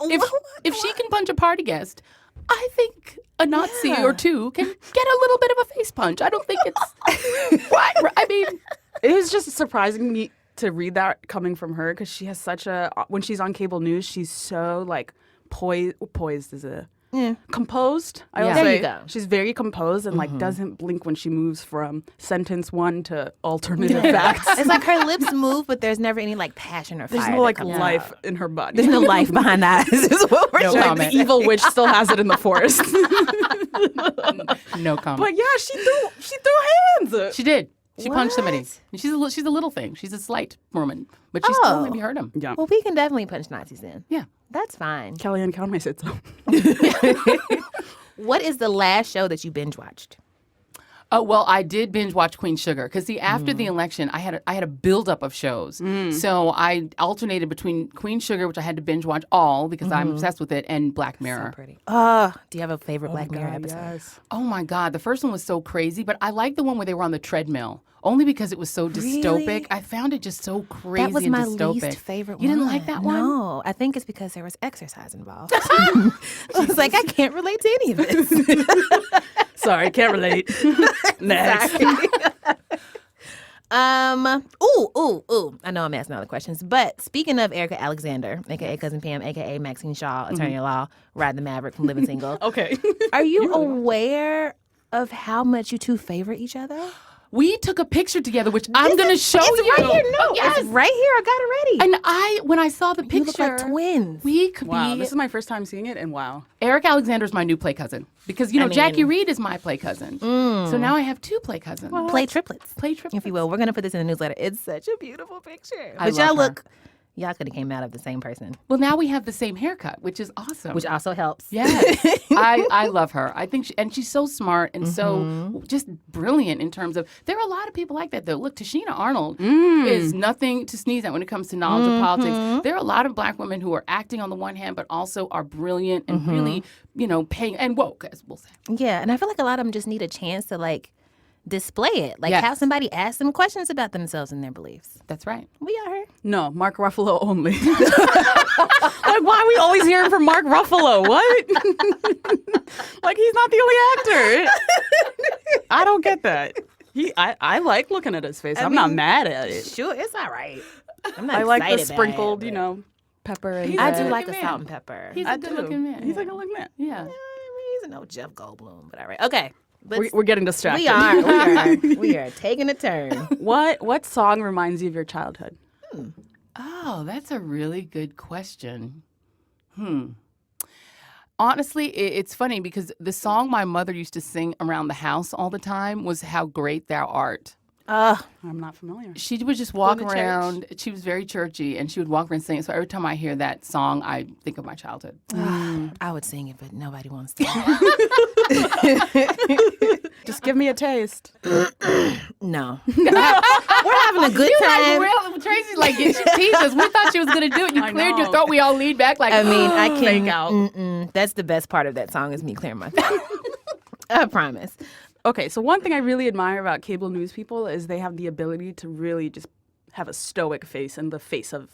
If she can punch a party guest, I think a Nazi or two can get a little bit of a face punch. I don't think it's what I mean. It was just surprising me to read that coming from her because she has such a when she's on cable news, she's so like poised is a composed. I would There say you go. she's very composed and like doesn't blink when she moves from sentence 1 to alternative facts. It's like her lips move, but there's never any like passion or fire. There's no that like comes life out. in her body. There's no life behind that. This is what we're No trying comment. The evil witch still has it in the forest. No comment. But yeah, she threw hands. She did. She punched somebody. What? And she's a little thing. She's a slight woman, but she still maybe hurt him. Yeah. Well, we can definitely punch Nazis then. Yeah. That's fine. Kellyanne Conway said so. What is the last show that you binge watched? Oh, well, I did binge watch Queen Sugar because after the election, I had a buildup of shows. So I alternated between Queen Sugar, which I had to binge watch all because I'm obsessed with it, and Black Mirror. So pretty. Do you have a favorite Black Mirror episode? Yes. Oh my God, the first one was so crazy, but I liked the one where they were on the treadmill. Only because it was so dystopic. Really? I found it just so crazy That was and my dystopic. least favorite one. You didn't like that one? No, I think it's because there was exercise involved. I was like, I can't relate to any of this. Sorry, can't relate. Next. Ooh. I know I'm asking all the questions, but speaking of Erica Alexander, aka Cousin Pam, aka Maxine Shaw, attorney at law, Ride the Maverick from Living Single. Okay. Are you aware of how much you two favor each other? We took a picture together, which I'm going to show you. It's right here. No, Oh, yes. it's right here. I got it ready. And when I saw the picture, You look like twins. we could Wow, be. this is my first time seeing it, and wow. Eric Alexander's my new play cousin because Jackie Reid is my play cousin. So now I have 2 play cousins. Play triplets. Play triplets, if you will. We're gonna put this in the newsletter. It's such a beautiful picture. I But love her. y'all could have came out of the same person, Well, now we have the same haircut, which is awesome. which also helps. Yes, I love her. I think, she's so smart and so just brilliant in terms of. There are a lot of people like that, though. Look, Tashina Arnold is nothing to sneeze at when it comes to knowledge of politics. There are a lot of Black women who are acting on the one hand, but also are brilliant and really, paying and woke, as we'll say. Yeah, and I feel like a lot of them just need a chance to like display it, like Yes. have somebody ask them questions about themselves and their beliefs. That's right. We are here. No, Mark Ruffalo only. Like, why are we always hearing from Mark Ruffalo? What? Like, he's not the only actor. I don't get that. I like looking at his face. I'm not mad at it. Sure, it's all right. I'm not I like the excited by sprinkled, it, pepper. And I a do good like a man. salt and pepper. He's a good-looking man. He's a good-looking man. Yeah. He's no Jeff Goldblum, but all right. Okay. We're getting distracted. We are taking a turn. What song reminds you of your childhood? Oh, that's a really good question. Honestly, it's funny because the song my mother used to sing around the house all the time was How Great Thou Art. I'm not familiar. She would just walk Go to around. She was very churchy, and she would walk around and sing it. So every time I hear that song, I think of my childhood. I would sing it, but nobody wants to. Just give me a taste. No. We're having a good time. Tracy's like, Jesus, we thought she was going to do it. You cleared your throat. We all leaned back like, I mean, I can fake out. That's the best part of that song is me clearing my throat. I promise. Okay, so one thing I really admire about cable news people is they have the ability to really just have a stoic face in the face of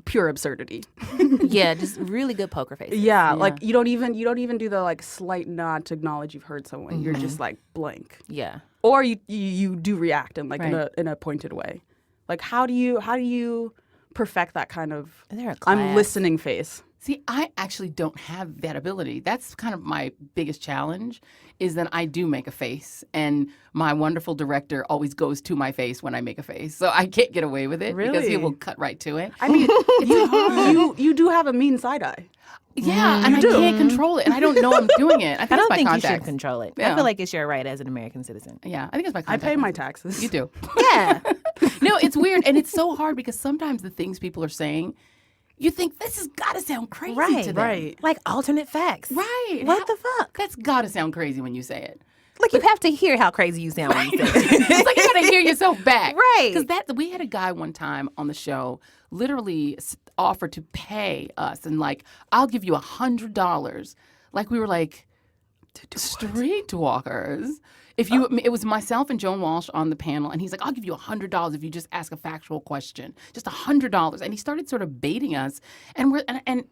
pure absurdity. Yeah, just really good poker faces. Yeah, like you don't even do the like slight nod to acknowledge you've heard someone. Mm-hmm. You're just like blank. Yeah. Or you do react in like Right. in a pointed way. Like how do you perfect that kind of Is there a I'm class? listening face? See, I actually don't have that ability. That's kind of my biggest challenge is that I do make a face. And my wonderful director always goes to my face when I make a face. So I can't get away with it because he Really? will cut right to it. I mean, you do have a mean side eye. Yeah, and I can't control it. And I don't know I'm doing it. I I don't it's my think contacts. you should control it. Yeah. I feel like it's your right as an American citizen. Yeah, I think it's my I contact pay my lenses. taxes. You do. Yeah. No, it's weird. And it's so hard because sometimes the things people are saying, you think this has got to sound crazy to them. Right. Like alternate facts. Right. What the fuck? That's got to sound crazy when you say it. Like you have to hear how crazy you sound when you say it. It's like you got to hear yourself back. Right. Because we had a guy one time on the show literally offered to pay us and like, I'll give you $100. Like we were like, streetwalkers. It was myself and Joan Walsh on the panel, and he's like, I'll give you $100 if you just ask a factual question. Just $100. And he started sort of baiting us. And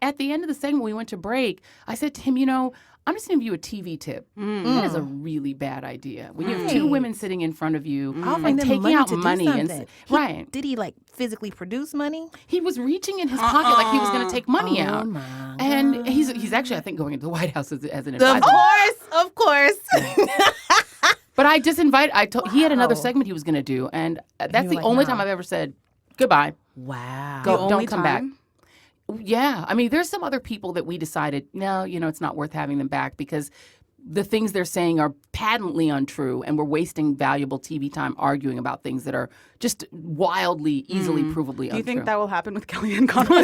at the end of the segment, we went to break. I said to him, I'm just going to give you a TV tip. That is a really bad idea. When you have two women sitting in front of you Offering and them taking money out to do money. something. Right. Did he like physically produce money? He was reaching in his pocket like he was going to take money out. My And he's actually, I think, going into the White House as an advisor. Of course. But I just he had another segment he was going to do. And that's were the like, only no. time I've ever said, goodbye. Wow. Don't come back. Yeah. I mean, there's some other people that we decided, no, it's not worth having them back because the things they're saying are patently untrue and we're wasting valuable TV time arguing about things that are just wildly, easily provably untrue. Do you think that will happen with Kellyanne Conway?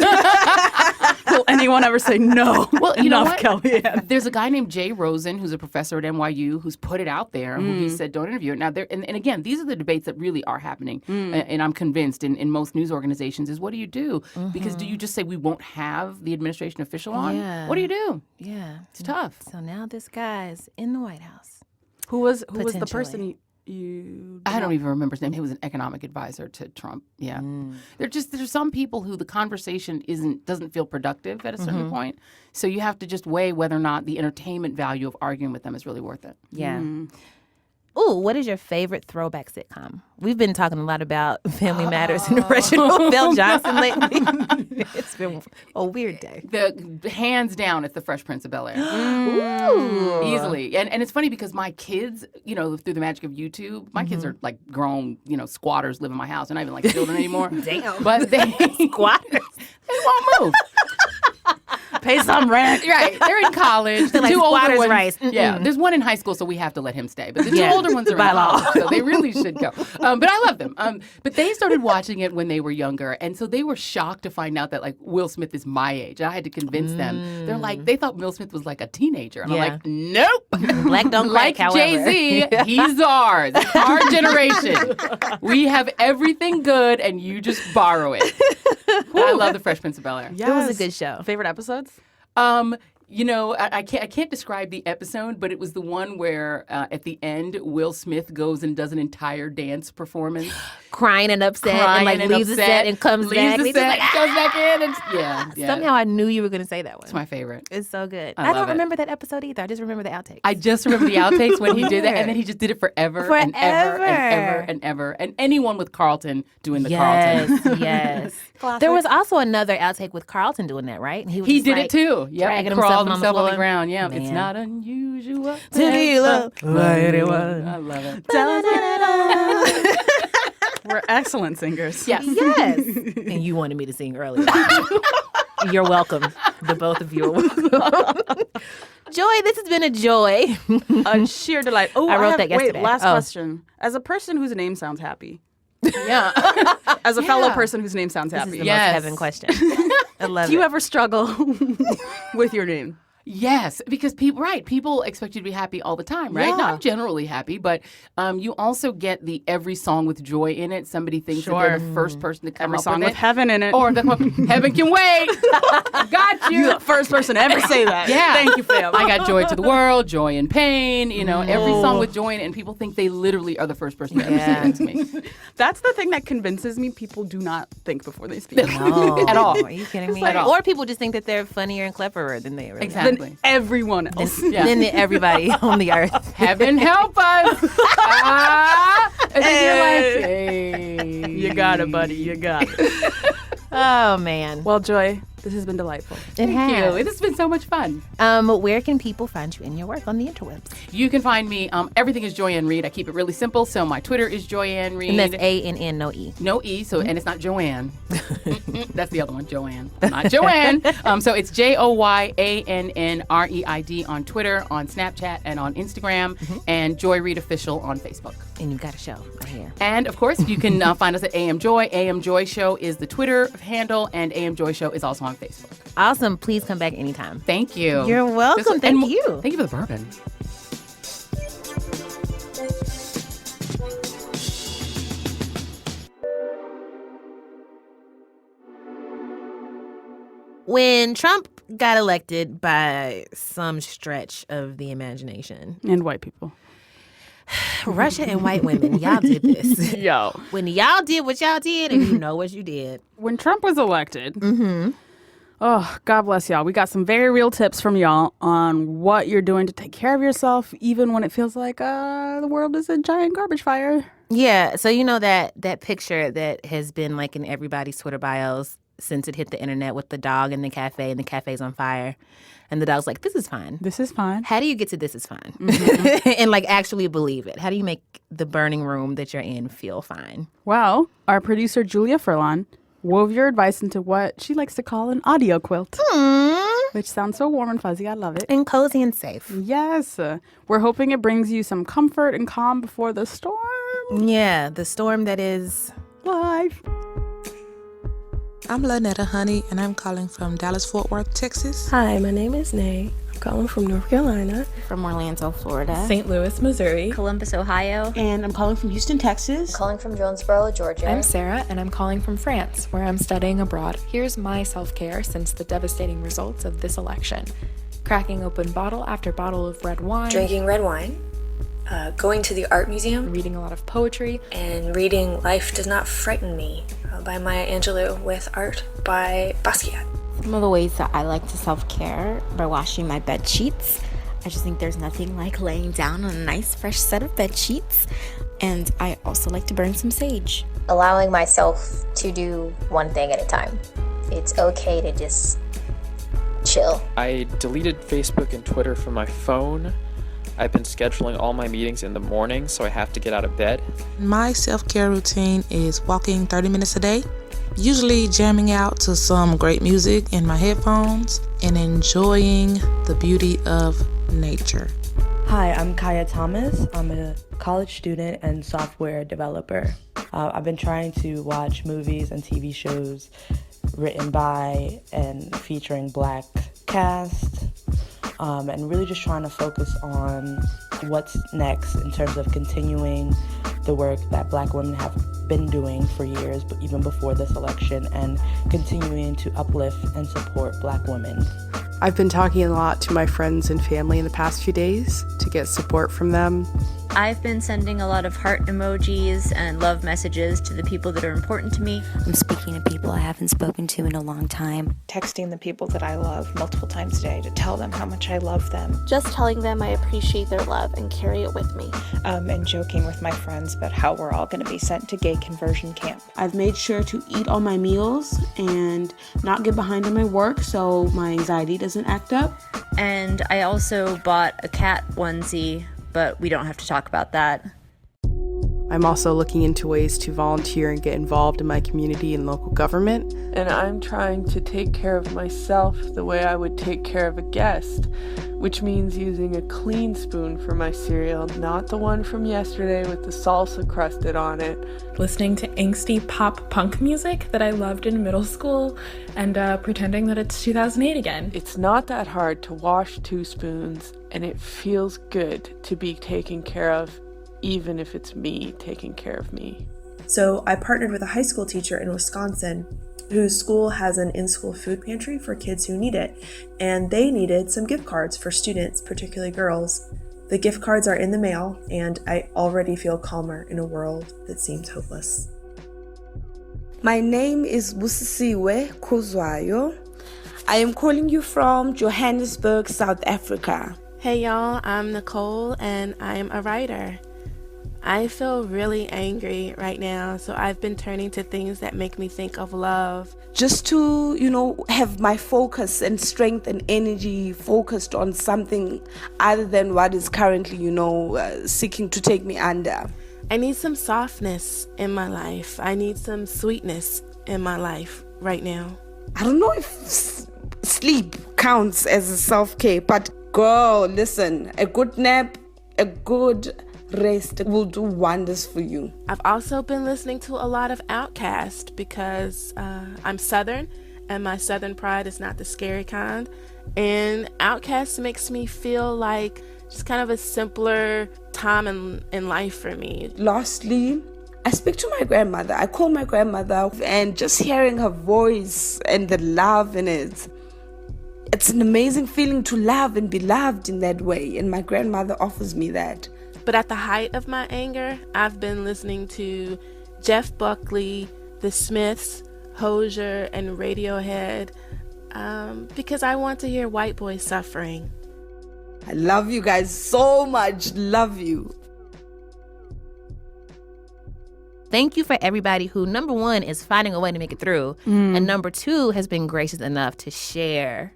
Will anyone ever say no? Well, you know enough, what? Kellyanne. There's a guy named Jay Rosen who's a professor at NYU who's put it out there. Who he said don't interview it. Now, and again, these are the debates that really are happening, and I'm convinced in most news organizations is what do you do? Because do you just say we won't have the administration official on? Yeah. What do you do? Yeah. It's tough. So now this guy's in the White House. Who was the Potentially. person you I don't even remember his name. He was an economic advisor to Trump. Yeah, there's some people who the conversation doesn't feel productive at a certain point. So you have to just weigh whether or not the entertainment value of arguing with them is really worth it. Yeah. Ooh, what is your favorite throwback sitcom? We've been talking a lot about Family Matters and Reginald Bell Johnson lately. It's been a weird day. The hands down, it's the Fresh Prince of Bel-Air. Ooh. Easily. And it's funny because my kids, through the magic of YouTube, my kids are like grown, squatters live in my house. They're not even like children anymore. Damn. But they Squatters. they won't move. pay some rent? Right. They're in college. The like two older squatters' ones, rights. Yeah. There's one in high school, so we have to let him stay. But the two Yeah. older ones are By in law. college, so they really should go. But I love them. But they started watching it when they were younger, and so they were shocked to find out that like Will Smith is my age. I had to convince them. They're like, they thought Will Smith was like a teenager, and Yeah. I'm like, nope. Black don't Like crack, however. Jay-Z, he's ours. It's our generation. We have everything good, and you just borrow it. I love the Fresh Prince of Bel-Air. It was a good show. Favorite episodes? I can't describe the episode, but it was the one where at the end, Will Smith goes and does an entire dance performance. Crying and upset and like leaves the set and comes leaves back. the He's just set, like, goes back in. And, yeah. Somehow I knew you were going to say that one. It's my favorite. It's so good. I I love don't it. remember that episode either. I just remember the outtakes. I just remember the outtakes when he did that, Weird. and then he just did it forever and ever and ever and ever. And anyone with Carlton doing the Carlton. Yes. There was also another outtake with Carlton doing that, right? And was He just, did like, it too. Yeah, dragging crawled himself on the floor. ground. Yeah, it's Man. not unusual To be loved by anyone. I love it. We're excellent singers. Yes. Yes. And you wanted me to sing earlier. You're welcome. The both of you are welcome. Joy, this has been a joy. A sheer delight. Oh, I wrote that yesterday. Wait, last question. As a person whose name sounds happy. Yeah. As a fellow person whose name sounds happy. This is the most Heben question. I love it. Do you ever struggle with your name? Yes, because people expect you to be happy all the time, right? Yeah. Not generally happy, but you also get the every song with joy in it. Somebody thinks that they're the first person to come Every up song with with heaven in it. Or heaven can wait. Got you. You're the first person to ever say that. Yeah. Thank you, fam. I got joy to the world, joy and pain, every song with joy in it, and people think they literally are the first person to ever say that to me. That's the thing that convinces me people do not think before they speak. No. At all. Are you kidding me? At all. Or people just think that they're funnier and cleverer than they really are. Exactly. Than everyone else. Than everybody on the earth. Heaven help us. And then you're like, hey. You got it, buddy. You got it. Oh, man. Well, Joy, this has been delightful. It has. Thank you. It has been so much fun. Where can people find you in your work on the interwebs? You can find me, everything is Joyanne Reid. I keep it really simple. So my Twitter is Joyanne Reid. And that's ANN, no E. No E, so and it's not Joanne. That's the other one, Joanne. Not Joanne. So it's JoyannNreid on Twitter, on Snapchat, and on Instagram, and Joy Reid Official on Facebook. And you've got a show right here. And of course, you can find us at AM Joy. AM Joy Show is the Twitter handle, and AM Joy Show is also on Facebook. Awesome. Please come back anytime. Thank you. You're welcome. Thank you. Thank you for the bourbon. When Trump got elected by some stretch of the imagination. And white people. Russia and white women, y'all did this. Yo. When y'all did what y'all did, and you know what you did. When Trump was elected, oh, God bless y'all. We got some very real tips from y'all on what you're doing to take care of yourself, even when it feels like the world is a giant garbage fire. Yeah, so you know that picture that has been like in everybody's Twitter bios since it hit the internet with the dog in the cafe and the cafe's on fire. And the dog's like, this is fine. This is fine. How do you get to this is fine? And like actually believe it? How do you make the burning room that you're in feel fine? Well, our producer, Julia Furlan, wove your advice into what she likes to call an audio quilt. Which sounds so warm and fuzzy. I love it. And cozy and safe. Yes. We're hoping it brings you some comfort and calm before the storm. Yeah, the storm that is life. I'm Lynetta Honey, and I'm calling from Dallas-Fort Worth, Texas. Hi, my name is Nay. I'm calling from North Carolina. From Orlando, Florida. St. Louis, Missouri. Columbus, Ohio. And I'm calling from Houston, Texas. I'm calling from Jonesboro, Georgia. I'm Sarah, and I'm calling from France, where I'm studying abroad. Here's my self-care since the devastating results of this election. Cracking open bottle after bottle of red wine. Drinking red wine. Going to the art museum. Reading a lot of poetry. And reading Life Does Not Frighten Me by Maya Angelou with art by Basquiat. Some of the ways that I like to self-care by washing my bed sheets. I just think there's nothing like laying down on a nice fresh set of bed sheets. And I also like to burn some sage. Allowing myself to do one thing at a time. It's okay to just chill. I deleted Facebook and Twitter from my phone. I've been scheduling all my meetings in the morning, so I have to get out of bed. My self-care routine is walking 30 minutes a day, usually jamming out to some great music in my headphones and enjoying the beauty of nature. Hi, I'm Kaya Thomas. I'm a college student and software developer. I've been trying to watch movies and TV shows written by and featuring Black cast. And really just trying to focus on what's next in terms of continuing the work that Black women have been doing for years, but even before this election, and continuing to uplift and support Black women. I've been talking a lot to my friends and family in the past few days to get support from them. I've been sending a lot of heart emojis and love messages to the people that are important to me. I'm speaking to people I haven't spoken to in a long time. Texting the people that I love multiple times a day to tell them how much I love them. Just telling them I appreciate their love and carry it with me. And joking with my friends about how we're all going to be sent to gay conversion camp. I've made sure to eat all my meals and not get behind on my work so my anxiety doesn't act up. And I also bought a cat onesie, but we don't have to talk about that. I'm also looking into ways to volunteer and get involved in my community and local government. And I'm trying to take care of myself the way I would take care of a guest, which means using a clean spoon for my cereal, not the one from yesterday with the salsa crusted on it. Listening to angsty pop punk music that I loved in middle school and pretending that it's 2008 again. It's not that hard to wash 2 spoons, and it feels good to be taken care of, even if it's me taking care of me. So I partnered with a high school teacher in Wisconsin whose school has an in-school food pantry for kids who need it, and they needed some gift cards for students, particularly girls. The gift cards are in the mail, and I already feel calmer in a world that seems hopeless. My name is Busisiwe Kuzwayo. I am calling you from Johannesburg, South Africa. Hey y'all, I'm Nicole and I'm a writer. I feel really angry right now, so I've been turning to things that make me think of love. Just to, have my focus and strength and energy focused on something other than what is currently, seeking to take me under. I need some softness in my life. I need some sweetness in my life right now. I don't know if sleep counts as a self-care, but girl, listen, a good nap, a good rest will do wonders for you. I've also been listening to a lot of Outkast because I'm Southern and my Southern pride is not the scary kind. And Outkast makes me feel like just kind of a simpler time in life for me. Lastly, I speak to my grandmother. I call my grandmother, and just hearing her voice and the love in it, it's an amazing feeling to love and be loved in that way. And my grandmother offers me that. But at the height of my anger, I've been listening to Jeff Buckley, The Smiths, Hozier, and Radiohead because I want to hear white boys suffering. I love you guys so much. Love you. Thank you for everybody who, number one, is finding a way to make it through. And number two, has been gracious enough to share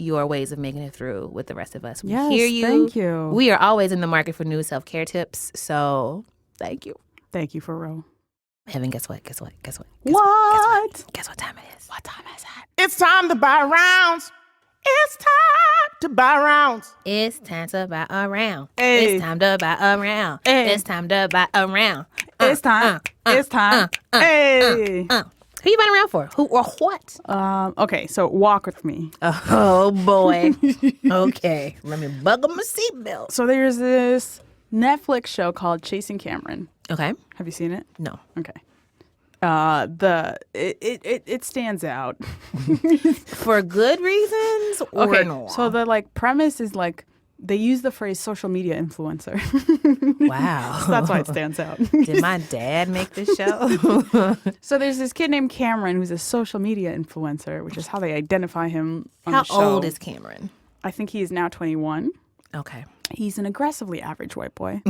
your ways of making it through with the rest of us. We hear you. Thank you. We are always in the market for new self-care tips. So thank you. Thank you for real. Heben, guess what? Guess what time it is? What time is it? It's time to buy rounds. It's time to buy rounds. It's time to buy a round. Hey. It's time to buy a round. Hey. It's time to buy a round. It's time. It's time. Hey. Who you buying around for? Who or what? Okay, so walk with me. Oh, boy. Okay. Let me buckle my seatbelt. So there's this Netflix show called Chasing Cameron. Okay. Have you seen it? No. Okay. It stands out. For good reasons or okay, no? so the premise is they use the phrase social media influencer. Wow. So that's why it stands out. Did my dad make this show? So there's this kid named Cameron who's a social media influencer, which is how they identify him on How the show. old is Cameron? I think he is now 21. Okay. He's an aggressively average white boy,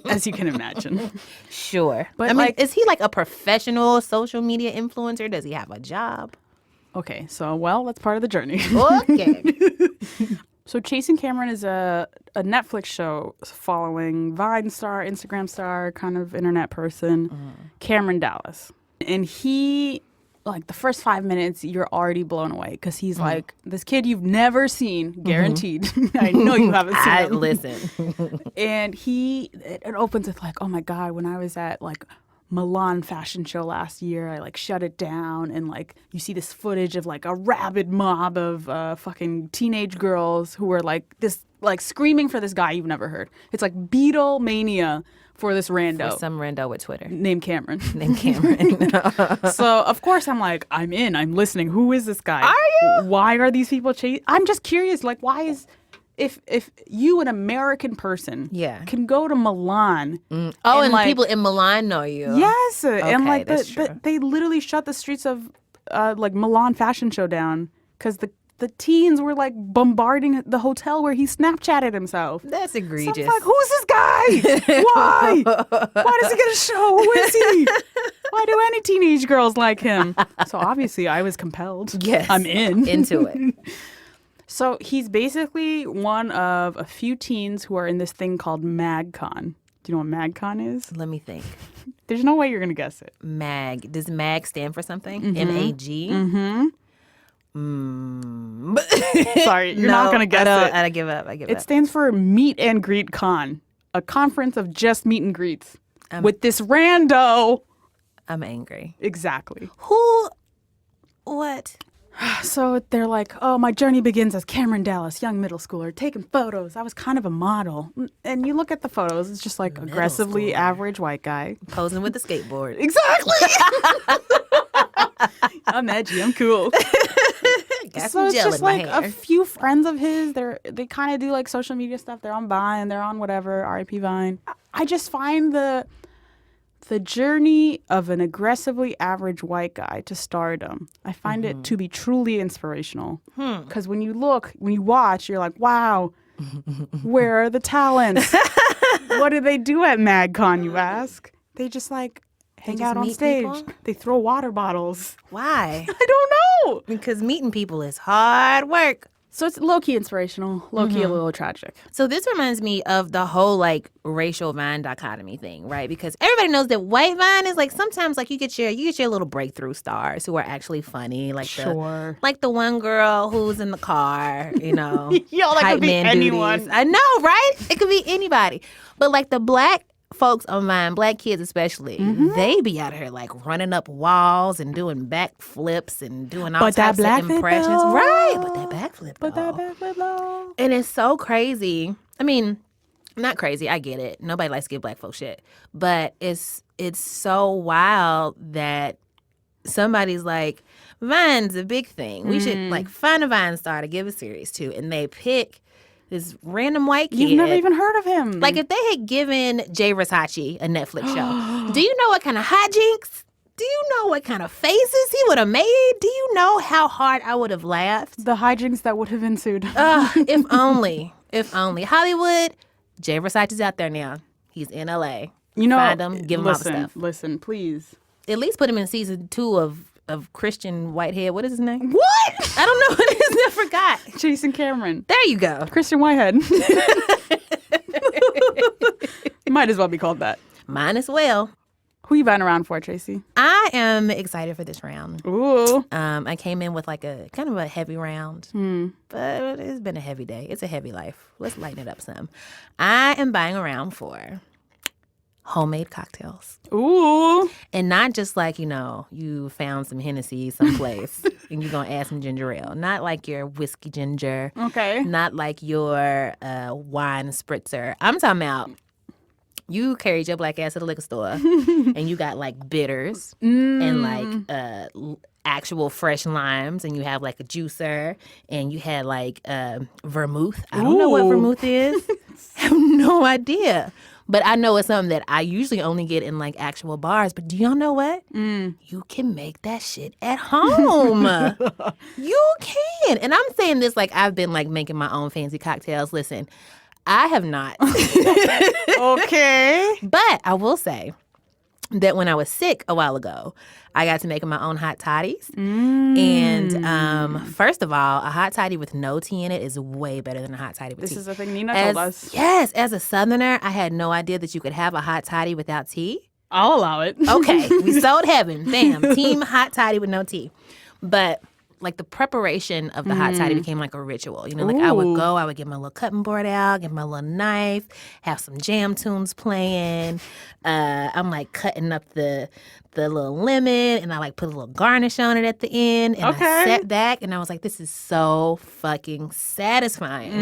as you can imagine. Sure. But I mean, is he like a professional social media influencer? Does he have a job? Okay, so, that's part of the journey. Okay. So Chasing Cameron is a Netflix show following Vine star, Instagram star, kind of internet person, Cameron Dallas. And he, the first 5 minutes, you're already blown away because he's like this kid you've never seen, guaranteed. I know you haven't seen him. Listen. And it opens with oh my God, when I was at Milan fashion show last year, I shut it down, and you see this footage of a rabid mob of fucking teenage girls who are this screaming for this guy you've never heard. It's Beatle mania for this rando. For some rando with Twitter. Named Cameron. So, of course, I'm in. I'm listening. Who is this guy? Are you? Why are these people chasing? I'm just curious, why is... If you, an American person, can go to Milan... and people in Milan know you. Yes. Okay, and they literally shut the streets of Milan fashion show down because the teens were bombarding the hotel where he Snapchatted himself. That's egregious. So I'm who's this guy? Why? Why does he get a show? Who is he? Why do any teenage girls like him? So obviously I was compelled. Yes. I'm into it. So he's basically one of a few teens who are in this thing called MagCon. Do you know what MagCon is? Let me think. There's no way you're going to guess it. MAG. Does MAG stand for something? Mm-hmm. MAG? Sorry, you're not going to guess it. I give up. It stands for Meet and Greet Con, a conference of just meet and greets with this rando. I'm angry. Exactly. Who? What? So they're like, oh, my journey begins as Cameron Dallas, young middle schooler, taking photos. I was kind of a model. And you look at the photos, it's just like aggressively average white guy. Posing with the skateboard. Exactly. I'm edgy. I'm cool. So it's just like a few friends of his. They kind of do like social media stuff. They're on Vine. They're on whatever, RIP Vine. I just find the journey of an aggressively average white guy to stardom, I find it to be truly inspirational. Because when you watch, you're like, wow, where are the talents? What do they do at MagCon, you ask? They just like hang out on stage. People? They throw water bottles. Why? I don't know. Because meeting people is hard work. So it's low-key inspirational, low-key a little tragic. So this reminds me of the whole like racial Vine dichotomy thing, right? Because everybody knows that white Vine is like sometimes like you get your little breakthrough stars who are actually funny, like the one girl who's in the car, you know. Yo, that could be anyone. Duties. I know, right? It could be anybody. But like the black folks on Vine, black kids especially, they be out here like running up walls and doing backflips and doing all types of impressions. Right, but that backflip though. And it's so crazy. I mean, not crazy, I get it. Nobody likes to give black folks shit. But it's so wild that somebody's like, Vine's a big thing. We should like find a Vine star to give a series to. And they pick this random white kid. You've never even heard of him. Like if they had given Jay Versace a Netflix show, do you know what kind of hijinks? Do you know what kind of faces he would have made? Do you know how hard I would have laughed? The hijinks that would have ensued. If only. If only. Hollywood, Jay Versace's out there now. He's in LA. You know, find him, give him all the stuff. Listen, please. At least put him in season 2 of Christian Whitehead. What is his name? What? I don't know what it is. I forgot. Jason Cameron. There you go. Christian Whitehead. Might as well be called that. Mine as well. Who you been around for, Tracy? I am excited for this round. Ooh. I came in with like a kind of a heavy round, but it's been a heavy day. It's a heavy life. Let's lighten it up some. I am buying around for homemade cocktails. Ooh. And not just like, you know, you found some Hennessy someplace and you're going to add some ginger ale. Not like your whiskey ginger. Okay. Not like your wine spritzer. I'm talking about you carried your black ass to the liquor store and you got like bitters and like actual fresh limes, and you have like a juicer, and you had like vermouth. I don't know what vermouth is. I have no idea. But I know it's something that I usually only get in like actual bars. But do y'all know what? You can make that shit at home. You can. And I'm saying this like I've been like making my own fancy cocktails. Listen, I have not. Okay. But I will say that when I was sick a while ago, I got to make my own hot toddies. And first of all, a hot toddy with no tea in it is way better than a hot toddy with tea. This is a thing Nina told us. Yes, as a Southerner, I had no idea that you could have a hot toddy without tea. I'll allow it. Okay, we sold heaven. Bam, team hot toddy with no tea. But like the preparation of the hot toddy became like a ritual. You know, like I would get my little cutting board out, get my little knife, have some jam tunes playing. I'm like cutting up the little lemon, and I like put a little garnish on it at the end. And I sat back and I was like, this is so fucking satisfying.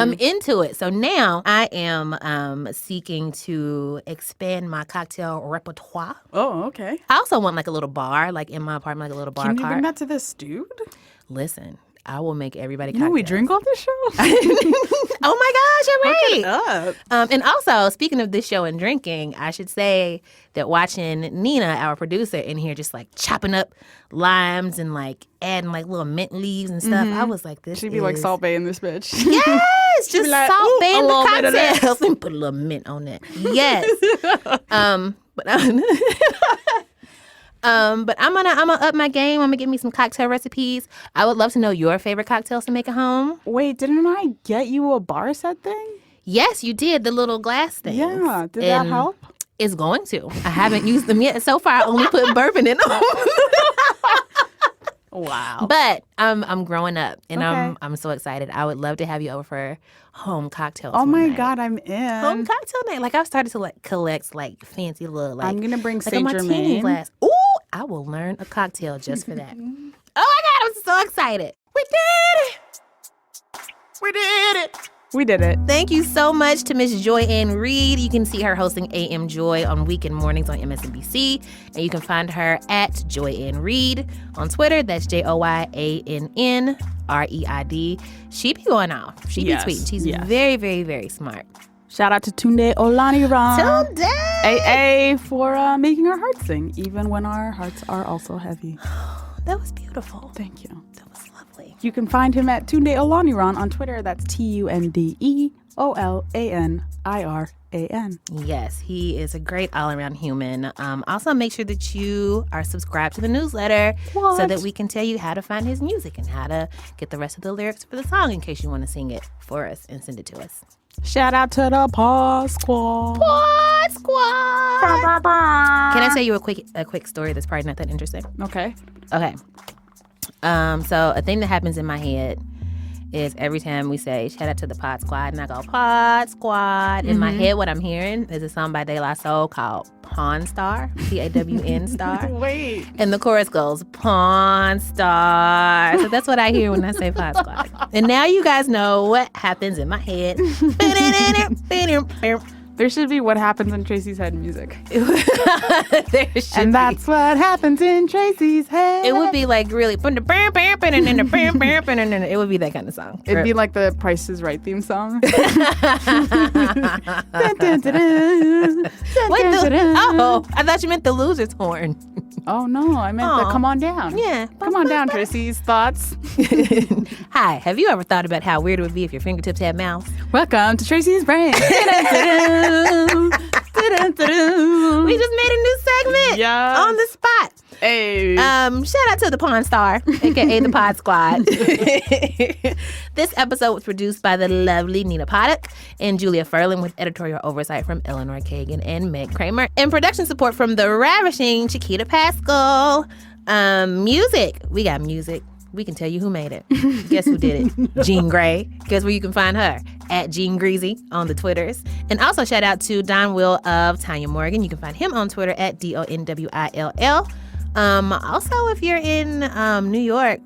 I'm into it. So now I am seeking to expand my cocktail repertoire. Oh, okay. I also want like a little bar, like in my apartment, like a little bar Can cart. you bring that to this dude? Listen, I will make everybody cocktails. We drink on this show? Oh my gosh, you're right. Look it up. And also, speaking of this show and drinking, I should say that watching Nina, our producer, in here just like chopping up limes and like adding like little mint leaves and stuff, I was like, She'd be like Salt Bay in this bitch. Yes, just like, Salt Bay in the cocktails. cocktails and put a little mint on that. Yes. But I'm gonna up my game. I'm gonna get me some cocktail recipes. I would love to know your favorite cocktails to make at home. Wait, didn't I get you a bar set thing? Yes, you did. The little glass thing. Yeah. Did that help? It's going to. I haven't used them yet. So far, I only put bourbon in them. Wow. But I'm growing up, and I'm so excited. I would love to have you over for home cocktails. Oh my God, I'm in. Home cocktail night. Like I've started to collect fancy little I'm gonna bring Saint Germain. martini glass. Ooh, I will learn a cocktail just for that. Oh my God, I'm so excited. We did it. We did it. We did it. Thank you so much to Miss Joy Reid. You can see her hosting AM Joy on weekend mornings on MSNBC. And you can find her at Joy Reid on Twitter. That's JoyAnnReid. She be going off. She be tweeting. She's very, very, very smart. Shout out to Tunde Olaniran. Tunde! AA for making our hearts sing, even when our hearts are also heavy. That was beautiful. Thank you. That was lovely. You can find him at Tunde Olaniran on Twitter. That's TundeOlaniran. Yes, he is a great all-around human. Also, make sure that you are subscribed to the newsletter so that we can tell you how to find his music and how to get the rest of the lyrics for the song in case you want to sing it for us and send it to us. Shout out to the Pod Squad. Pod Squad. Can I tell you a quick story that's probably not that interesting? Okay. So a thing that happens in my head is every time we say shout out to the Pod Squad and I go Pod Squad, in my head what I'm hearing is a song by De La Soul called Pawn Star, Pawn Star. Wait. And the chorus goes Pawn Star. So that's what I hear when I say Pod Squad. And now you guys know what happens in my head. There should be what happens in Tracy's head music. And that's what happens in Tracy's head. It would be like really. It would be that kind of song. It'd be like the Price is Right theme song. Oh, I thought you meant the loser's horn. Oh no, I meant the come on down. Yeah. Come on down, Tracy's thoughts. Hi, have you ever thought about how weird it would be if your fingertips had mouths? Welcome to Tracy's Brain. We just made a new segment on the spot. Hey. Shout out to the Pawn Star, aka the Pod Squad. This episode was produced by the lovely Nina Paddock and Julia Furlan with editorial oversight from Eleanor Kagan and Meg Kramer and production support from the ravishing Chiquita Pascal. Music. We got music. We can tell you who made it. Guess who did it? Jean Grey. Guess where you can find her? At Jean Greasy on the Twitters. And also shout out to Don Will of Tanya Morgan. You can find him on Twitter at DONWILL. Also, if you're in New York,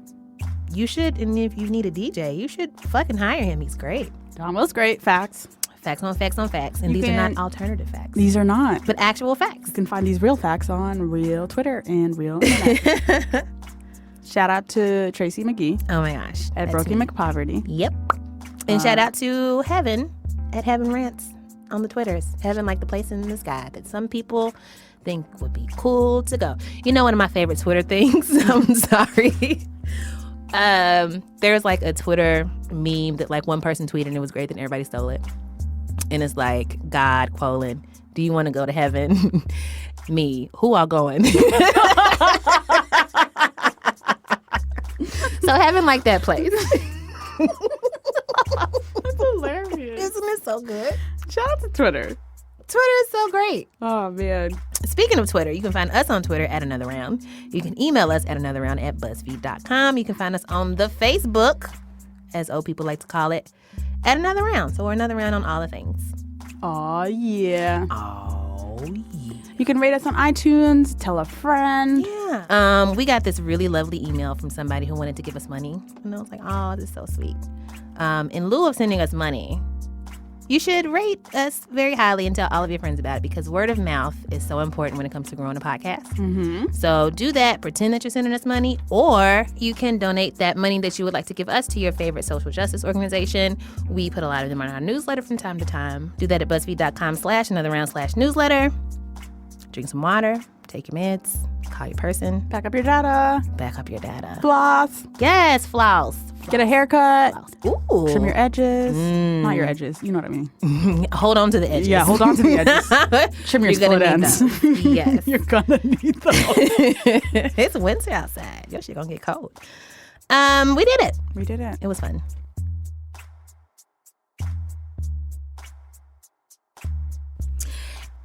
you should, and if you need a DJ, you should fucking hire him. He's great. Don Will's great. Facts. Facts on facts on facts. And these are not alternative facts. These are not. But actual facts. You can find these real facts on real Twitter and real internet. Shout out to Tracy McGee. Oh my gosh. At Broken McPoverty. Yep. And shout out to Heben at Heben Rants on the Twitters. Heaven like the place in the sky that some people think would be cool to go. You know, one of my favorite Twitter things, I'm sorry. There's like a Twitter meme that like one person tweeted and it was great, then everybody stole it. And it's like, God, : do you want to go to heaven? Me. Who all going? So heaven like that place. That's hilarious. Isn't it so good? Shout out to Twitter. Twitter is so great. Oh, man. Speaking of Twitter, you can find us on Twitter at Another Round. You can email us at anotherround@buzzfeed.com. You can find us on the Facebook, as old people like to call it, at Another Round. So we're Another Round on all the things. Oh, yeah. Oh, yeah. You can rate us on iTunes, tell a friend. Yeah. We got this really lovely email from somebody who wanted to give us money. And I was like, oh, this is so sweet. In lieu of sending us money, you should rate us very highly and tell all of your friends about it because word of mouth is so important when it comes to growing a podcast. Mm-hmm. So do that. Pretend that you're sending us money, or you can donate that money that you would like to give us to your favorite social justice organization. We put a lot of them on our newsletter from time to time. Do that at BuzzFeed.com/anotherround/newsletter. Drink some water. Take your meds. Call your person. Back up your data. Back up your data. Floss. Yes, floss. Get a haircut. Ooh. Trim your edges. Not your edges. You know what I mean. Hold on to the edges. Yeah, hold on to the edges. Trim your split ends. Yes. You're gonna need those. It's winter outside. Your shit gonna get cold. We did it. We did it. It was fun.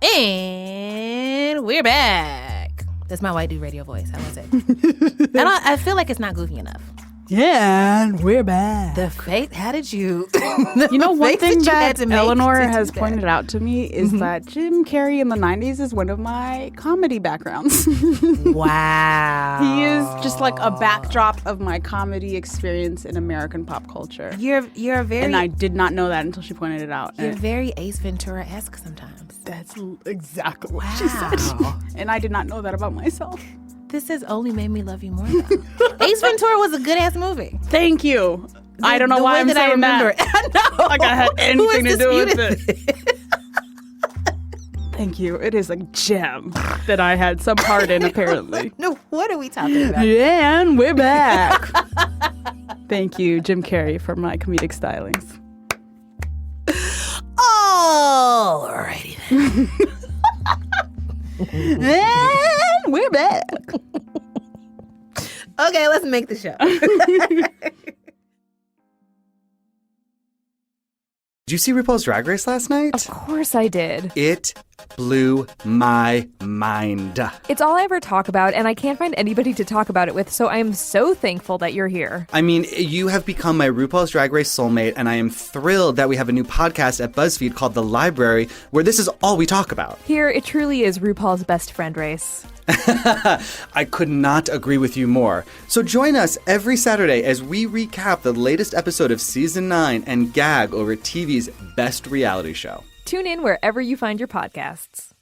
And we're back. That's my white dude radio voice. How was it? I feel like it's not goofy enough. Yeah, and we're back. The face, how did you? You know, one thing that Eleanor has that. pointed out to me is that Jim Carrey in the 90s is one of my comedy backgrounds. Wow. He is just like a backdrop of my comedy experience in American pop culture. You're very... And I did not know that until she pointed it out. You're very Ace Ventura-esque sometimes. That's exactly what she said. And I did not know that about myself. This has only made me love you more, though. Ace Ventura was a good-ass movie. Thank you. I don't know why I'm saying that. I know. Like I had anything to do with it. Thank you. It is a gem that I had some part in, apparently. No, what are we talking about? Yeah, and we're back. Thank you, Jim Carrey, for my comedic stylings. Alrighty then. And we're back. Okay, let's make the show. Did you see RuPaul's Drag Race last night? Of course I did. It blew my mind. It's all I ever talk about, and I can't find anybody to talk about it with, so I am so thankful that you're here. I mean, you have become my RuPaul's Drag Race soulmate, and I am thrilled that we have a new podcast at BuzzFeed called The Library, where this is all we talk about. Here, it truly is RuPaul's best friend race. I could not agree with you more. So join us every Saturday as we recap the latest episode of Season 9 and gag over TV's best reality show. Tune in wherever you find your podcasts.